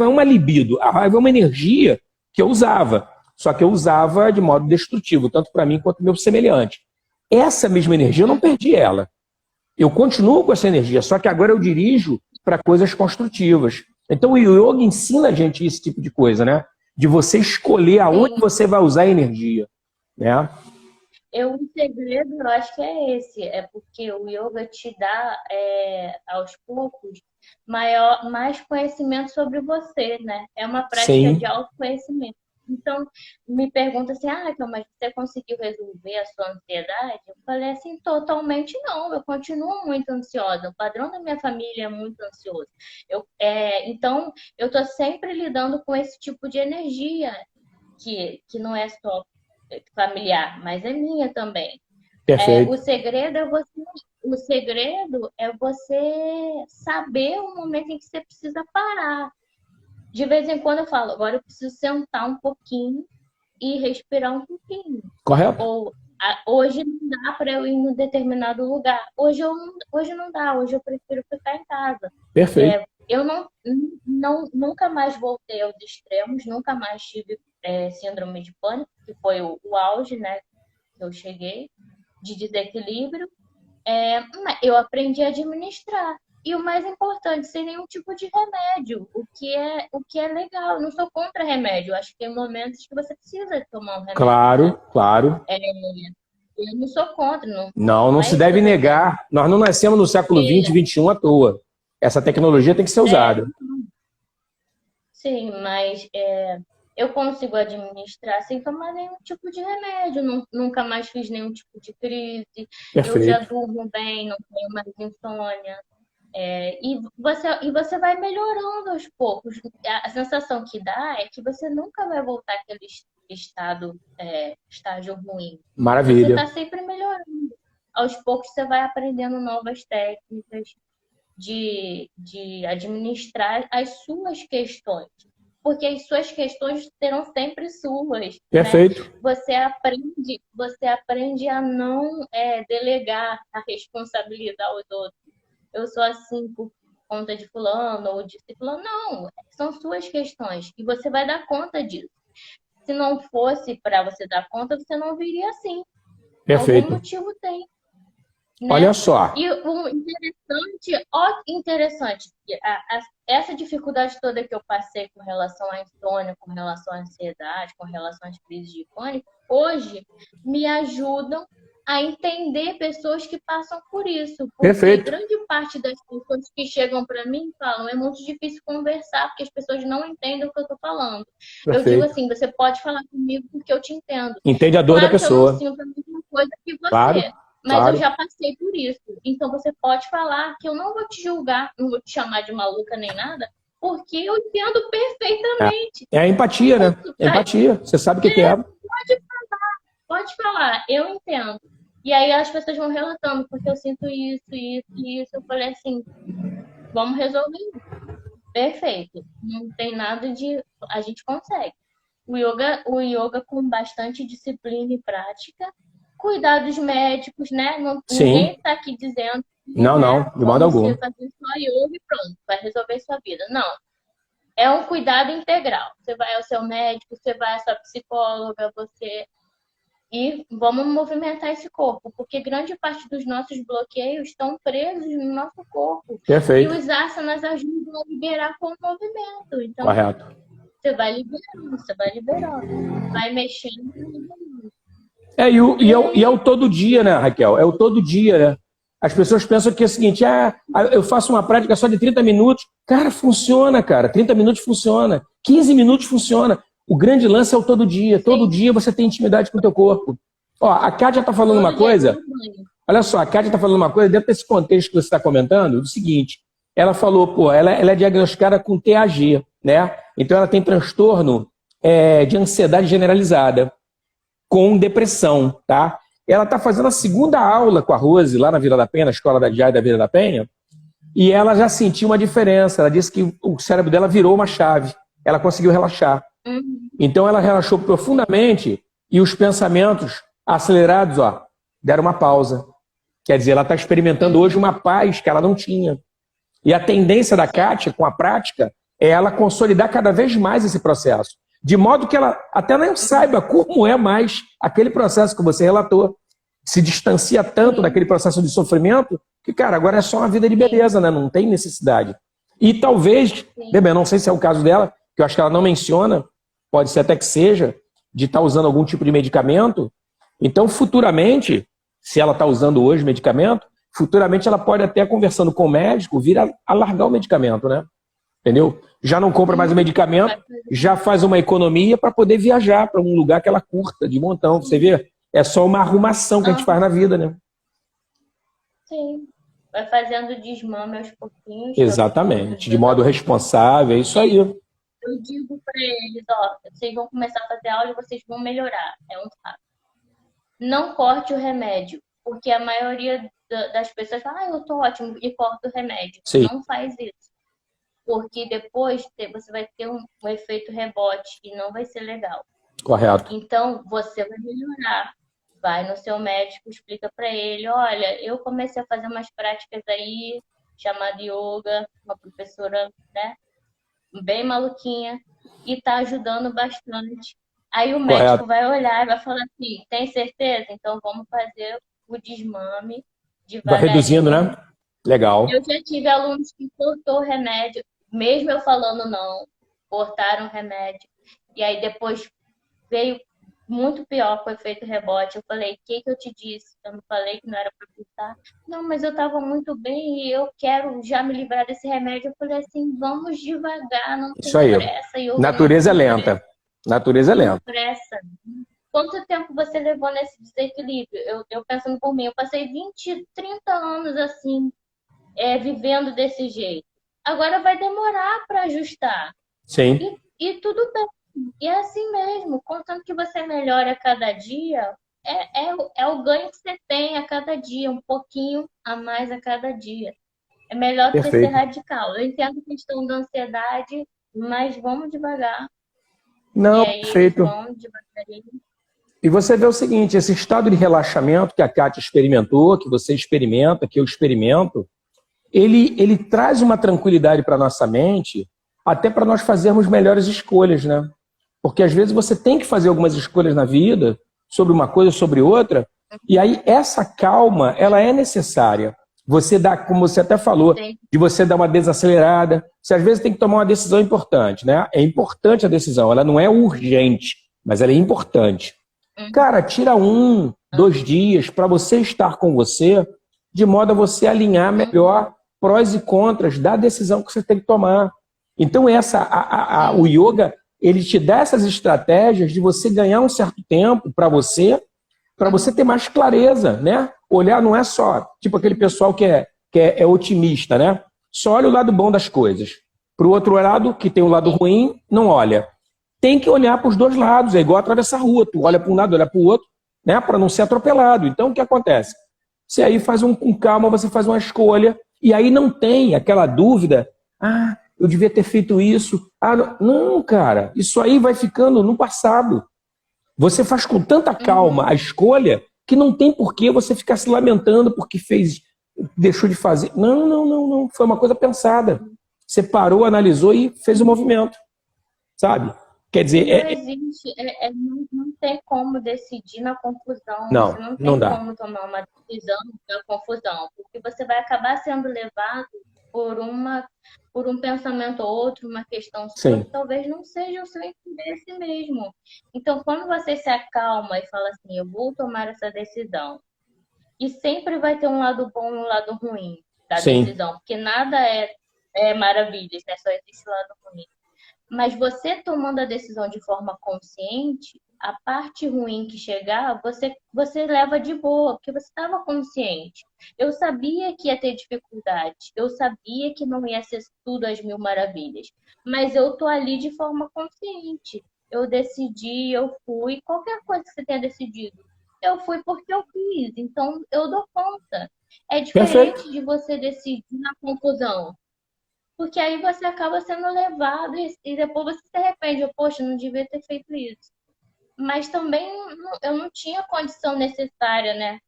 é uma libido, a raiva é uma energia que eu usava, só que eu usava de modo destrutivo, tanto para mim quanto para o meu semelhante. Essa mesma energia eu não perdi ela. Eu continuo com essa energia, só que agora eu dirijo para coisas construtivas. Então o yoga ensina a gente esse tipo de coisa, né? De você escolher aonde Sim. você vai usar a energia, né? O segredo, eu acho que é esse, é porque o yoga te dá, aos poucos, mais conhecimento sobre você, né? É uma prática de Sim, autoconhecimento. Então, me pergunta assim, Raquel, mas você conseguiu resolver a sua ansiedade? Eu falei assim, totalmente não, eu continuo muito ansiosa, o padrão da minha família é muito ansioso. Então, eu tô sempre lidando com esse tipo de energia, que não é só familiar, mas é minha também. Perfeito. O segredo é você saber o momento em que você precisa parar. De vez em quando eu falo, agora eu preciso sentar um pouquinho e respirar um pouquinho. Correto? Ou hoje não dá para eu ir em um determinado lugar. Hoje não dá, hoje eu prefiro ficar em casa. Perfeito. Eu nunca mais voltei aos extremos, nunca mais tive síndrome de pânico, que foi o auge, né, que eu cheguei, de desequilíbrio. Mas eu aprendi a administrar. E o mais importante, sem nenhum tipo de remédio, o que é legal. Eu não sou contra remédio. Eu acho que tem momentos que você precisa tomar um remédio, né? Claro, claro. Eu não sou contra, não, Não, não não é se isso que deve eu tô dizendo. negar. Nós não nascemos no século XX, XXI à toa. Essa tecnologia tem que ser É, usada. sim, mas eu consigo administrar sem tomar nenhum tipo de remédio. Nunca mais fiz nenhum tipo de crise. Eu já Perfeito. durmo bem, não tenho mais insônia. E você vai melhorando aos poucos. A sensação que dá é que você nunca vai voltar àquele estágio ruim. Você Maravilha. está sempre melhorando. Aos poucos você vai aprendendo novas técnicas de administrar as suas questões. Porque as suas questões serão sempre suas, né? Perfeito. Você aprende a não delegar a responsabilidade aos outros. Eu sou assim por conta de fulano ou de fulano. Não, são suas questões e você vai dar conta disso. Se não fosse para você dar conta, você não viria assim. Algum Perfeito. motivo tem, Olha né? só. E o interessante, essa dificuldade toda que eu passei com relação à insônia, com relação à ansiedade, com relação às crises de pânico, hoje me ajudam a entender pessoas que passam por isso. Porque Perfeito. grande parte das pessoas que chegam para mim falam, é muito difícil conversar, porque as pessoas não entendem o que eu estou falando. Eu digo Perfeito. assim, você pode falar comigo porque eu te entendo. Entende a dor da Claro que eu não pessoa. sinto a mesma coisa que Claro, você, mas eu claro. já passei por isso. Então você pode falar que eu não vou te julgar, não vou te chamar de maluca nem nada, porque eu entendo perfeitamente. É a empatia, né? É empatia. Você sabe o que é. Pode falar, eu entendo. E aí as pessoas vão relatando, porque eu sinto isso, isso, isso. Eu falei assim, vamos resolver isso. Perfeito. Não tem nada de. A gente consegue. O yoga com bastante disciplina e prática. Cuidados médicos, né? Ninguém Sim. está aqui dizendo que Não, é não. De modo como algum. se fazer só yoga e pronto, vai resolver sua vida. Não. É um cuidado integral. Você vai ao seu médico, você vai à sua psicóloga, e vamos movimentar esse corpo, porque grande parte dos nossos bloqueios estão presos no nosso corpo. E Perfeito. os asanas ajudam a liberar com o movimento. Então, Correto. você vai liberando, vai mexendo. E é o todo dia, né, Raquel? É o todo dia, né? As pessoas pensam que é o seguinte, eu faço uma prática só de 30 minutos. Cara, funciona, cara. 30 minutos funciona. 15 minutos funciona. O grande lance é o todo dia. Todo dia você tem intimidade com o teu corpo. Ó, a Kátia está falando uma coisa. Olha só, a Kátia está falando uma coisa dentro desse contexto que você está comentando, do seguinte. Ela falou, ela é diagnosticada com TAG, né? Então ela tem transtorno de ansiedade generalizada, com depressão, tá? Ela está fazendo a segunda aula com a Rose, lá na Vila da Penha, na escola da Jai da Vila da Penha, e ela já sentiu uma diferença. Ela disse que o cérebro dela virou uma chave. Ela conseguiu relaxar. Então ela relaxou profundamente e os pensamentos acelerados, deram uma pausa. Quer dizer, ela está experimentando hoje uma paz que ela não tinha. E a tendência da Kátia, com a prática, é ela consolidar cada vez mais esse processo. De modo que ela até não saiba como é mais aquele processo que você relatou. Se distancia tanto daquele processo de sofrimento que, cara, agora é só uma vida de beleza, né? Não tem necessidade. E talvez, bebê, não sei se é o caso dela, que eu acho que ela não menciona, pode ser até que seja, de estar usando algum tipo de medicamento. Então, futuramente, se ela está usando hoje medicamento, futuramente ela pode até, conversando com o médico, vir a largar o medicamento, né? entendeu? Já não compra mais o medicamento, já faz uma economia para poder viajar para um lugar que ela curta de montão. Você vê? É só uma arrumação que a gente faz na vida, né? Sim. Vai fazendo desmame aos pouquinhos. Exatamente, de modo responsável, é isso aí. Eu digo para eles, ó, vocês vão começar a fazer aula e vocês vão melhorar. É um fato. Não corte o remédio, porque a maioria das pessoas fala, ah, eu tô ótimo, e corta o remédio. Sim. Não faz isso. Porque depois você vai ter um efeito rebote e não vai ser legal. Correto. Então, você vai melhorar. Vai no seu médico, explica para ele, olha, eu comecei a fazer umas práticas aí, chamada yoga, uma professora, né, bem maluquinha, e tá ajudando bastante. Aí o médico vai olhar e vai falar assim, tem certeza? Então vamos fazer o desmame Vai devagarinho. reduzindo, né? Legal. Eu já tive alunos que cortou o remédio, mesmo eu falando não, cortaram o remédio. E aí depois veio muito pior com o efeito rebote. Eu falei, o que eu te disse? Eu não falei que não era para cortar. Não, mas eu estava muito bem e eu quero já me livrar desse remédio. Eu falei assim, vamos devagar, não tem Isso aí. pressa. Natureza é lenta. Natureza é lenta. Pressa. Quanto tempo você levou nesse desequilíbrio? Eu pensando por mim, eu passei 20, 30 anos assim, vivendo desse jeito. Agora vai demorar para ajustar. Sim. E tudo bem. E é assim mesmo. Contanto que você melhora a cada dia, é o ganho que você tem a cada dia, um pouquinho a mais a cada dia. É melhor do que ser radical. Eu entendo a questão da ansiedade, mas vamos devagar. Não, e aí perfeito. Vão devagarinho. E você vê o seguinte, esse estado de relaxamento que a Kátia experimentou, que você experimenta, que eu experimento, ele traz uma tranquilidade para a nossa mente, até para nós fazermos melhores escolhas, né? Porque às vezes você tem que fazer algumas escolhas na vida, sobre uma coisa, sobre outra, e aí essa calma, ela é necessária. Você dá, como você até falou, de você dar uma desacelerada. Você às vezes tem que tomar uma decisão importante, né? É importante a decisão, ela não é urgente, mas ela é importante. Cara, tira 1, 2 dias para você estar com você, de modo a você alinhar melhor prós e contras da decisão que você tem que tomar. Então o yoga, ele te dá essas estratégias de você ganhar um certo tempo para você ter mais clareza, né? Olhar não é só, tipo aquele pessoal que é otimista, né? Só olha o lado bom das coisas. Para o outro lado, que tem o lado ruim, não olha. Tem que olhar para os dois lados, é igual atravessar a rua. Tu olha para um lado, olha para o outro, né? Para não ser atropelado. Então, o que acontece? Você aí faz com calma, você faz uma escolha, e aí não tem aquela dúvida, eu devia ter feito isso. Não, cara, isso aí vai ficando no passado. Você faz com tanta calma a escolha que não tem por que você ficar se lamentando porque deixou de fazer. Não. Foi uma coisa pensada. Você parou, analisou e fez o movimento. Sabe? Quer dizer... Não existe, não tem como decidir na confusão. Não, você não tem não dá. como tomar uma decisão na confusão, porque você vai acabar sendo levado por um pensamento ou outro, uma questão sua, que talvez não seja o seu interesse mesmo. Então, quando você se acalma e fala assim, eu vou tomar essa decisão, e sempre vai ter um lado bom e um lado ruim da decisão, porque nada é maravilhas, né? Só existe o lado ruim. Mas você tomando a decisão de forma consciente, a parte ruim que chegar, você leva de boa, porque você estava consciente. Eu sabia que ia ter dificuldade, eu sabia que não ia ser tudo às mil maravilhas, mas eu tô ali de forma consciente. Eu decidi, eu fui, qualquer coisa que você tenha decidido, eu fui porque eu quis, então eu dou conta. É diferente de você decidir na confusão. Porque aí você acaba sendo levado e depois você se arrepende. Poxa, não devia ter feito isso. Mas também eu não tinha a condição necessária, né?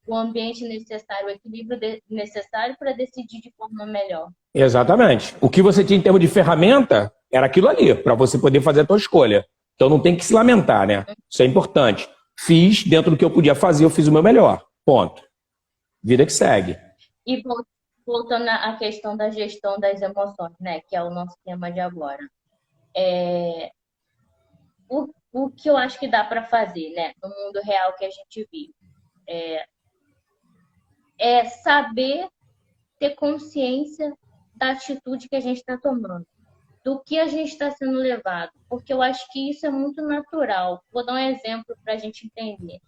O ambiente necessário, o equilíbrio necessário para decidir de forma melhor. Exatamente. O que você tinha em termos de ferramenta era aquilo ali, para você poder fazer a sua escolha. Então não tem que se lamentar, né? Isso é importante. Fiz dentro do que eu podia fazer, eu fiz o meu melhor. Ponto. Vida que segue. E voltando à questão da gestão das emoções, né? Que é o nosso tema de agora. O que eu acho que dá para fazer, né? No mundo real que a gente vive. É saber ter consciência da atitude que a gente está tomando, do que a gente está sendo levado, porque eu acho que isso é muito natural. Vou dar um exemplo para a gente entender.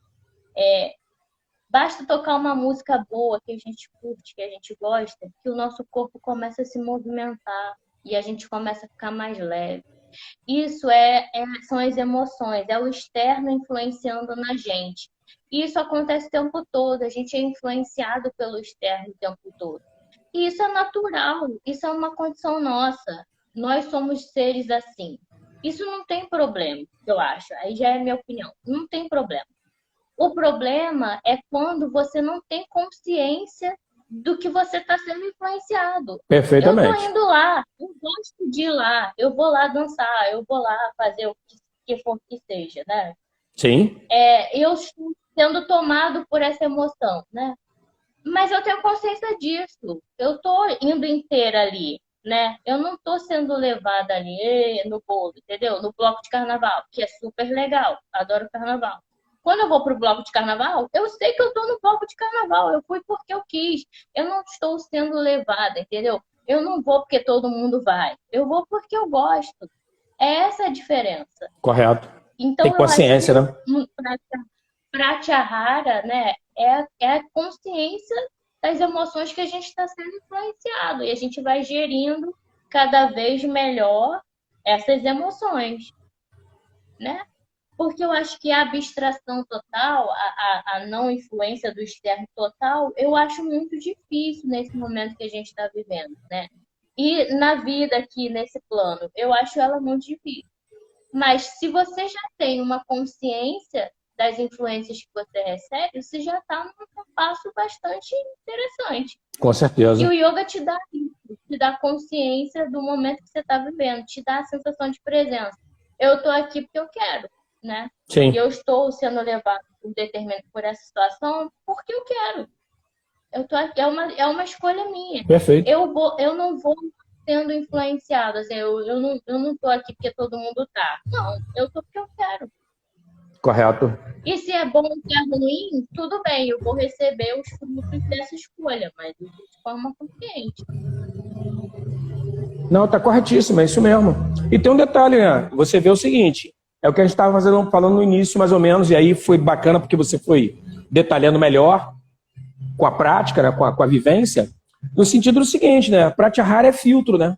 Basta tocar uma música boa que a gente curte, que a gente gosta, que o nosso corpo começa a se movimentar e a gente começa a ficar mais leve. Isso são as emoções, é o externo influenciando na gente. E isso acontece o tempo todo, a gente é influenciado pelo externo o tempo todo. E isso é natural, isso é uma condição nossa. Nós somos seres assim. Isso não tem problema, eu acho. Aí já é minha opinião. Não tem problema. O problema é quando você não tem consciência do que você está sendo influenciado. Perfeitamente. Eu estou indo lá, eu gosto de ir lá, eu vou lá dançar, eu vou lá fazer o que for que seja, né? Sim. Eu estou sendo tomado por essa emoção, né? Mas eu tenho consciência disso. Eu estou indo inteira ali, né? Eu não estou sendo levada ali no bolo, entendeu? No bloco de carnaval, que é super legal. Adoro carnaval. Quando eu vou pro bloco de carnaval, eu sei que eu tô no bloco de carnaval. Eu fui porque eu quis. Eu não estou sendo levada, entendeu? Eu não vou porque todo mundo vai. Eu vou porque eu gosto. É essa a diferença. Correto. Então, tem consciência, eu acho né? que Pratyahara, né, é a consciência das emoções que a gente está sendo influenciado. E a gente vai gerindo cada vez melhor essas emoções, né? Porque eu acho que a abstração total, a não influência do externo total, eu acho muito difícil nesse momento que a gente está vivendo, né? E na vida aqui, nesse plano, eu acho ela muito difícil. Mas se você já tem uma consciência das influências que você recebe, você já está num passo bastante interessante. Com certeza. E o yoga te dá isso, te dá consciência do momento que você está vivendo, te dá a sensação de presença. Eu estou aqui porque eu quero, né? Sim. E eu estou sendo levado por essa situação porque eu quero. Eu tô aqui, é uma escolha minha. Perfeito. Eu não vou sendo influenciada, assim, eu não tô aqui porque todo mundo tá. Não, eu tô porque eu quero. Correto. E se é bom ou se é ruim, tudo bem, eu vou receber os frutos dessa escolha, mas de forma consciente. Não, tá corretíssimo, é isso mesmo. E tem um detalhe, né? Você vê o seguinte, é o que a gente estava falando no início, mais ou menos, e aí foi bacana porque você foi detalhando melhor com a prática, né? com a vivência, no sentido do seguinte, né? Pratyahara é filtro, né?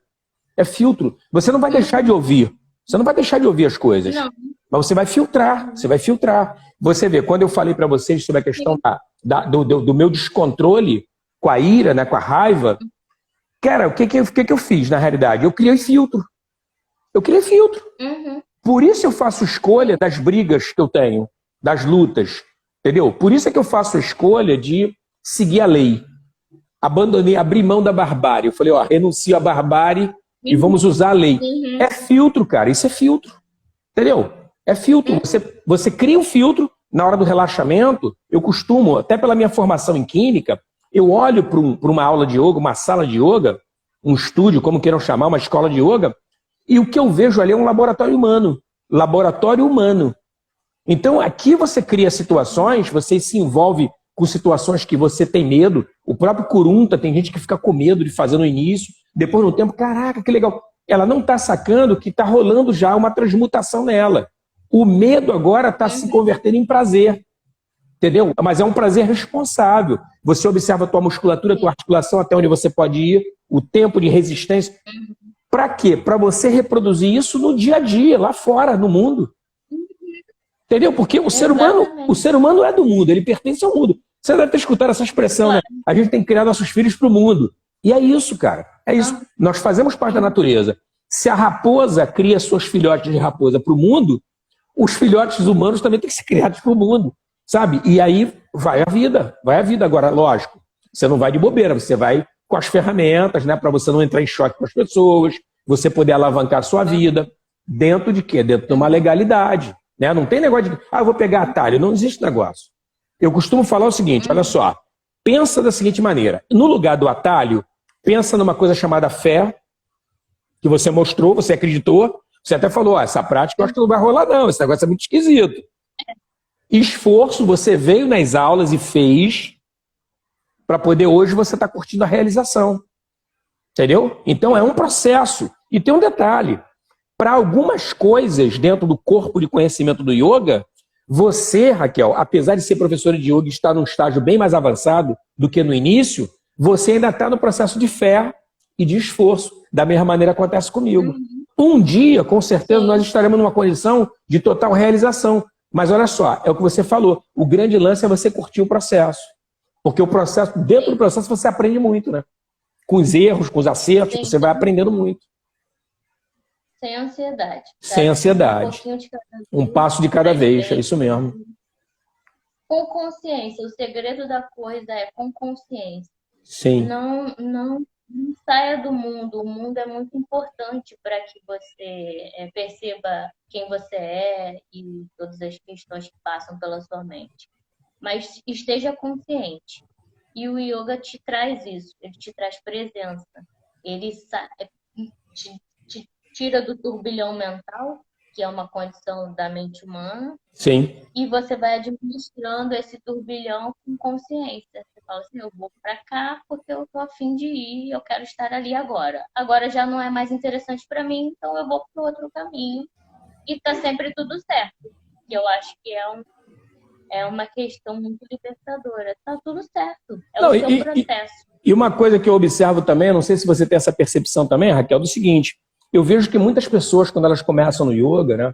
É filtro. Você não vai deixar de ouvir. Você não vai deixar de ouvir as coisas. Não. Mas você vai filtrar. Você vai filtrar. Você vê, quando eu falei para vocês sobre a questão do meu descontrole com a ira, né? Com a raiva, cara, o que eu fiz na realidade? Eu criei filtro. Eu criei filtro. Uhum. Por isso eu faço escolha das brigas que eu tenho, das lutas. Entendeu? Por isso é que eu faço a escolha de seguir a lei. Abri mão da barbárie. Eu falei, renuncio à barbárie e vamos usar a lei. Uhum. É filtro, cara. Isso é filtro. Entendeu? É filtro. Você cria um filtro. Na hora do relaxamento, eu costumo, até pela minha formação em química, eu olho para uma aula de yoga, uma sala de yoga, um estúdio, como queiram chamar, uma escola de yoga, e o que eu vejo ali é um laboratório humano. Laboratório humano. Então, aqui você cria situações, você se envolve com situações que você tem medo. O próprio Kurunta, tem gente que fica com medo de fazer no início, depois no tempo, caraca, que legal. Ela não está sacando que está rolando já uma transmutação nela. O medo agora está se convertendo em prazer. Entendeu? Mas é um prazer responsável. Você observa a tua musculatura, a tua articulação, até onde você pode ir, o tempo de resistência. Para quê? Para você reproduzir isso no dia a dia, lá fora, no mundo. Entendeu? Porque o ser humano é do mundo, ele pertence ao mundo. Você deve ter escutado essa expressão, né? A gente tem que criar nossos filhos para o mundo. E é isso, cara. É isso. Nós fazemos parte da natureza. Se a raposa cria seus filhotes de raposa para o mundo, os filhotes humanos também têm que ser criados para o mundo. Sabe? E aí vai a vida. Vai a vida. Agora, lógico, você não vai de bobeira, você vai com as ferramentas, né? Para você não entrar em choque com as pessoas, você poder alavancar a sua vida. Dentro de quê? Dentro de uma legalidade. Né? Não tem negócio de, eu vou pegar atalho. Não existe negócio. Eu costumo falar o seguinte, olha só. Pensa da seguinte maneira. No lugar do atalho, pensa numa coisa chamada fé, que você mostrou, você acreditou, você até falou, essa prática eu acho que não vai rolar não, esse negócio é muito esquisito. Esforço, você veio nas aulas e fez, para poder hoje você estar curtindo a realização. Entendeu? Então é um processo. E tem um detalhe. Para algumas coisas dentro do corpo de conhecimento do yoga, você, Raquel, apesar de ser professora de yoga e estar num estágio bem mais avançado do que no início, você ainda está no processo de fé e de esforço. Da mesma maneira acontece comigo. Um dia, com certeza, Sim. nós estaremos numa condição de total realização. Mas olha só, é o que você falou. O grande lance é você curtir o processo. Porque o processo, dentro do processo, você aprende muito, né? Com os erros, com os acertos, Sim, você vai aprendendo muito. sem ansiedade. Sem Um ansiedade. pouquinho de cada Um vez, passo de cada vez, é presente, isso mesmo. com consciência. O segredo da coisa é com consciência. Sim, Não saia do mundo. O mundo é muito importante para que você perceba quem você é e todas as questões que passam pela sua mente. Mas esteja consciente. E o yoga te traz isso, ele te traz presença. Ele te tira do turbilhão mental, que é uma condição da mente humana, sim. e você vai administrando esse turbilhão com consciência. Você fala assim, eu vou para cá porque eu tô a fim de ir, eu quero estar ali agora. Agora já não é mais interessante para mim, então eu vou para outro caminho. E tá sempre tudo certo. E eu acho que é uma questão muito libertadora. Tá tudo certo. É Não, o seu processo. e uma coisa que eu observo também, não sei se você tem essa percepção também, Raquel, do seguinte, eu vejo que muitas pessoas, quando elas começam no yoga, né,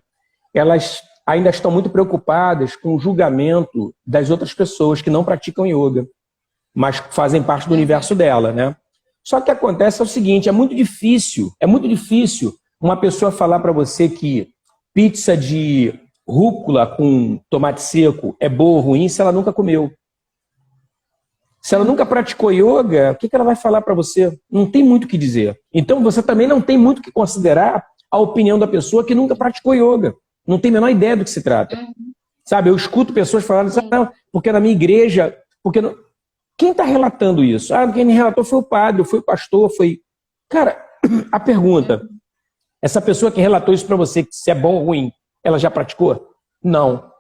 elas ainda estão muito preocupadas com o julgamento das outras pessoas que não praticam yoga, mas fazem parte do universo dela, né? Só que acontece é o seguinte, é muito difícil uma pessoa falar para você que pizza de rúcula com tomate seco é boa ou ruim se ela nunca comeu. Se ela nunca praticou yoga, o que ela vai falar para você? Não tem muito o que dizer. Então você também não tem muito o que considerar a opinião da pessoa que nunca praticou yoga. Não tem a menor ideia do que se trata. Sabe, eu escuto pessoas falando assim, não, porque na minha igreja... porque não... Quem está relatando isso? Ah, quem me relatou foi o padre, foi o pastor, foi... Cara, a pergunta, essa pessoa que relatou isso para você, se é bom ou ruim, ela já praticou? Não.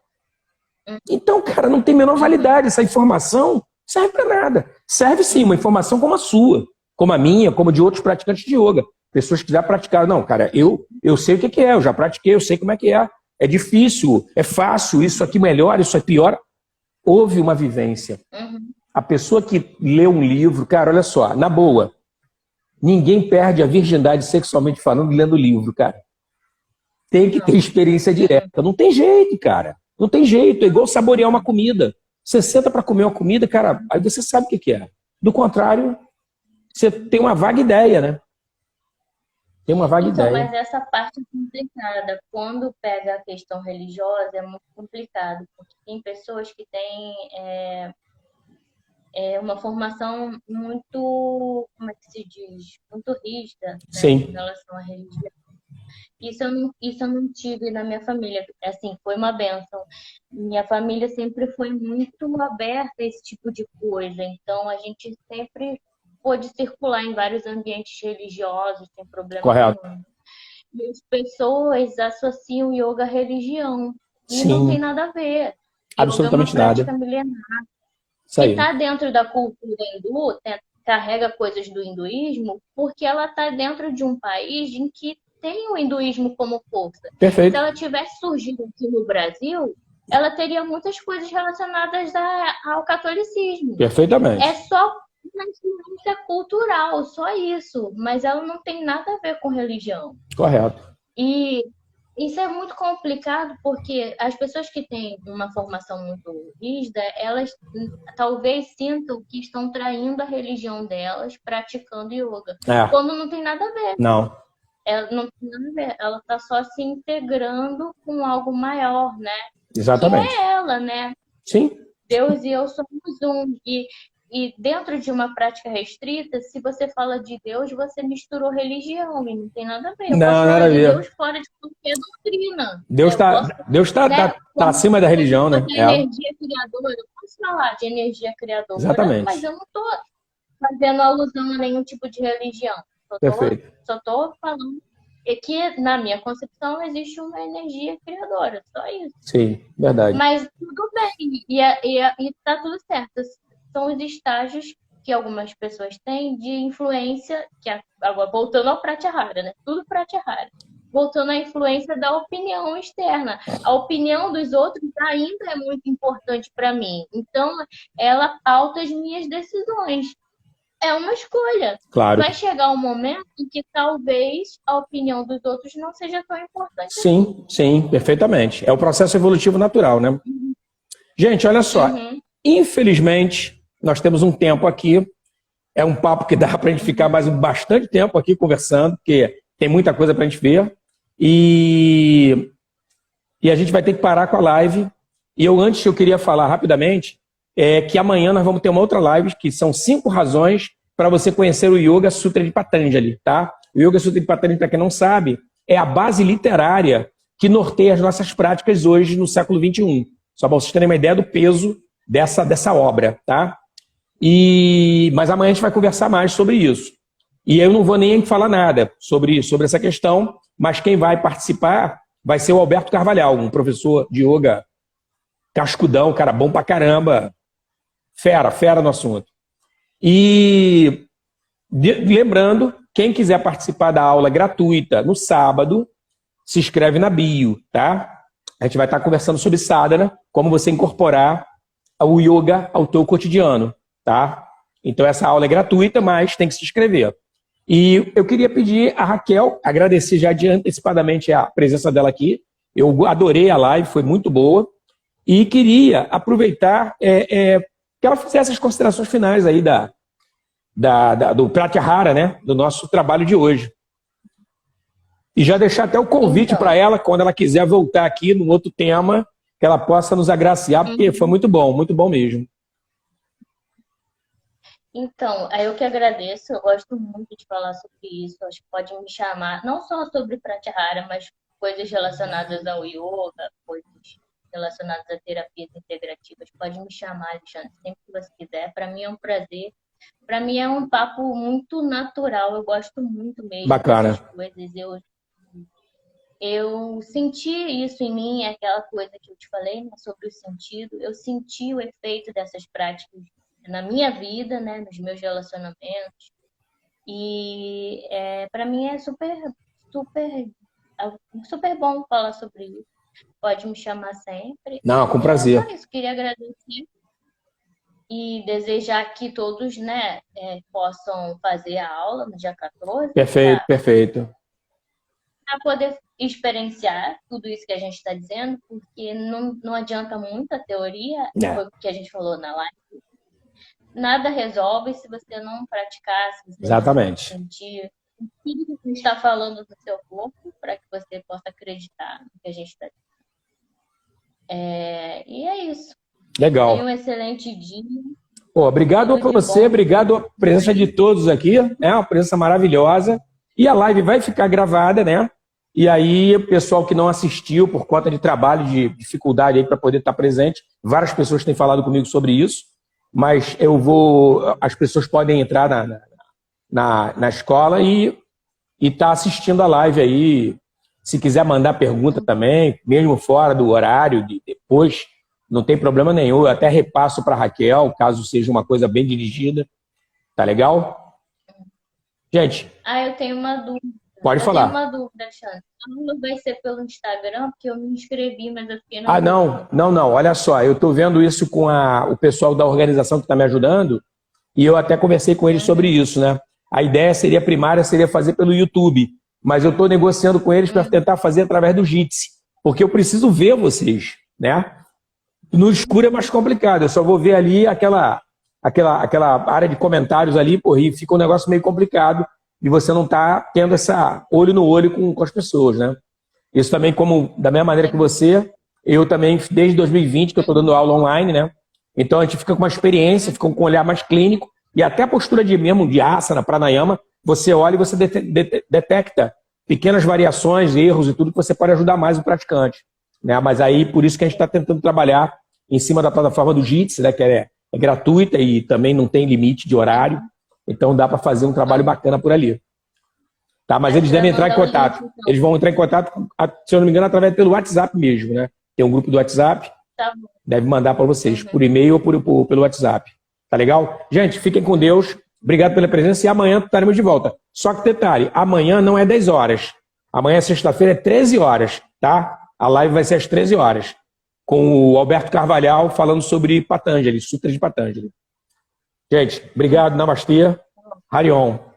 Então, cara, não tem a menor validade. Essa informação serve para nada. Serve sim, uma informação como a sua, como a minha, como de outros praticantes de yoga. Pessoas que já praticaram. Não, cara, eu sei o que é, eu já pratiquei, eu sei como é que é. É difícil, é fácil, isso aqui melhora, isso é pior. Houve uma vivência. A pessoa que lê um livro, cara, olha só, na boa, ninguém perde a virgindade sexualmente falando lendo livro, cara. Tem que ter experiência direta. Não tem jeito, cara. Não tem jeito. É igual saborear uma comida. Você senta para comer uma comida, cara, aí você sabe o que é. Do contrário, você tem uma vaga ideia, né? Tem uma vaga Então, ideia. mas essa parte é complicada. Quando pega a questão religiosa, é muito complicado, porque tem pessoas que têm uma formação muito, como é que se diz? Muito rígida, né, Sim. em relação à religião. Isso eu não tive na minha família. Assim, foi uma bênção. Minha família sempre foi muito aberta a esse tipo de coisa. Então, a gente sempre pôde circular em vários ambientes religiosos, sem problema Correto. nenhum. E as pessoas associam yoga à religião. E não tem Sim. nada a ver. Yoga Absolutamente é uma prática nada. milenar. Isso Que aí. está dentro da cultura hindu, carrega coisas do hinduísmo, porque ela está dentro de um país em que tem o hinduísmo como força. Perfeito. Se ela tivesse surgido aqui no Brasil, ela teria muitas coisas relacionadas ao catolicismo. Perfeitamente. É só uma influência cultural, só isso. Mas ela não tem nada a ver com religião. Correto. E isso é muito complicado porque as pessoas que têm uma formação muito rígida, elas talvez sintam que estão traindo a religião delas praticando yoga. Quando não tem nada a ver. Não. Ela não tem nada a ver. Ela está só se integrando com algo maior, né? Exatamente. Que é ela, né? Sim. Deus e eu somos um. E dentro de uma prática restrita, se você fala de Deus, você misturou religião e não tem nada a ver. Eu Não, posso nada falar a de ver. Deus fora de qualquer doutrina. Deus né? tá acima da religião, né? Energia criadora, eu posso falar de energia criadora, Exatamente. mas eu não estou fazendo alusão a nenhum tipo de religião. Perfeito. Só estou falando que, na minha concepção, existe uma energia criadora, só isso. Sim, verdade. Mas tudo bem, e tá tudo certo. São os estágios que algumas pessoas têm de influência, agora voltando ao Pratyahara, né? Tudo Pratyahara. Voltando à influência da opinião externa. A opinião dos outros ainda é muito importante para mim. Então, ela pauta as minhas decisões. É uma escolha. Claro. Vai chegar um momento em que talvez a opinião dos outros não seja tão importante. Sim, sim, perfeitamente. É o processo evolutivo natural, né? Gente, olha só. Infelizmente, nós temos um tempo aqui. É um papo que dá para a gente ficar mais bastante tempo aqui conversando, porque tem muita coisa para a gente ver. E a gente vai ter que parar com a live. E antes eu queria falar rapidamente que amanhã nós vamos ter uma outra live, que são 5 razões para você conhecer o Yoga Sutra de Patanjali, tá? O Yoga Sutra de Patanjali, para quem não sabe, é a base literária que norteia as nossas práticas hoje no século XXI. Só para vocês terem uma ideia do peso dessa obra, tá? Mas amanhã a gente vai conversar mais sobre isso. E eu não vou nem falar nada sobre essa questão, mas quem vai participar vai ser o Alberto Carvalhal, um professor de yoga cascudão, cara bom pra caramba, fera no assunto. E lembrando, quem quiser participar da aula gratuita no sábado, se inscreve na bio, tá? A gente vai estar conversando sobre sadhana, como você incorporar o yoga ao teu cotidiano, tá? Então essa aula é gratuita, mas tem que se inscrever. E eu queria pedir a Raquel, agradecer já antecipadamente a presença dela aqui. Eu adorei a live, foi muito boa. E queria aproveitar que ela fizesse as considerações finais aí do Pratyahara, né? Do nosso trabalho de hoje. E já deixar até o convite para ela, quando ela quiser voltar aqui num outro tema, que ela possa nos agraciar, porque foi muito bom mesmo. Então, eu que agradeço, eu gosto muito de falar sobre isso, acho que pode me chamar, não só sobre Pratyahara, mas coisas relacionadas ao yoga, coisas relacionadas a terapias integrativas, pode me chamar, Alexandre, sempre que você quiser, para mim é um prazer, para mim é um papo muito natural, eu gosto muito mesmo dessas coisas, eu senti isso em mim, aquela coisa que eu te falei, né, sobre o sentido, eu senti o efeito dessas práticas na minha vida, né, nos meus relacionamentos. E para mim é super bom falar sobre isso. Pode me chamar sempre. Não, com prazer. Só isso, queria agradecer e desejar que todos, né, possam fazer a aula no dia 14. Perfeito. Para poder experienciar tudo isso que a gente está dizendo, porque não adianta muito a teoria, foi o que a gente falou na live. Nada resolve se você não praticar, se você não sentir tudo que a gente está falando no seu corpo, para que você possa acreditar no que a gente está dizendo. E é isso. Legal. Tenha um excelente dia. Obrigado por você, obrigado a presença de todos aqui, né? Uma presença maravilhosa. E a live vai ficar gravada, né? E aí, o pessoal que não assistiu por conta de trabalho, de dificuldade aí para poder estar presente, várias pessoas têm falado comigo sobre isso. Mas as pessoas podem entrar na escola e estar assistindo a live aí. Se quiser mandar pergunta também, mesmo fora do horário, depois, não tem problema nenhum. Eu até repasso para a Raquel, caso seja uma coisa bem dirigida. Tá legal? Gente. Eu tenho uma dúvida. Pode falar. Eu tenho uma dúvida, Alexandre. Não vai ser pelo Instagram, porque eu me inscrevi, mas eu fiquei não. Olha só, eu estou vendo isso com o pessoal da organização que está me ajudando e eu até conversei com eles sobre isso, né? A ideia primária seria fazer pelo YouTube, mas eu estou negociando com eles para tentar fazer através do Jitsi, porque eu preciso ver vocês, né? No escuro é mais complicado, eu só vou ver ali aquela área de comentários ali, e fica um negócio meio complicado. E você não está tendo essa olho no olho com as pessoas, né? Isso também, como da mesma maneira que você, eu também, desde 2020, que eu estou dando aula online, né? Então a gente fica com uma experiência, fica com um olhar mais clínico, e até a postura de asana, pranayama, você olha e você detecta pequenas variações, erros e tudo que você pode ajudar mais o praticante, né? Mas aí, por isso que a gente está tentando trabalhar em cima da plataforma do Jitsi, né? Que é gratuita e também não tem limite de horário. Então dá para fazer um trabalho bacana por ali. Tá? Mas eles devem entrar em contato. Eles vão entrar em contato, se eu não me engano, através pelo WhatsApp mesmo, né? Tem um grupo do WhatsApp. Tá bom. Deve mandar para vocês, por e-mail ou pelo WhatsApp. Tá legal? Gente, fiquem com Deus. Obrigado pela presença e amanhã estaremos de volta. Só que detalhe, amanhã não é 10 horas. Amanhã, sexta-feira, é 13 horas, tá? A live vai ser às 13 horas. Com o Alberto Carvalhal falando sobre Patanjali, Sutra de Patanjali. Gente, obrigado. Namastê. Harion.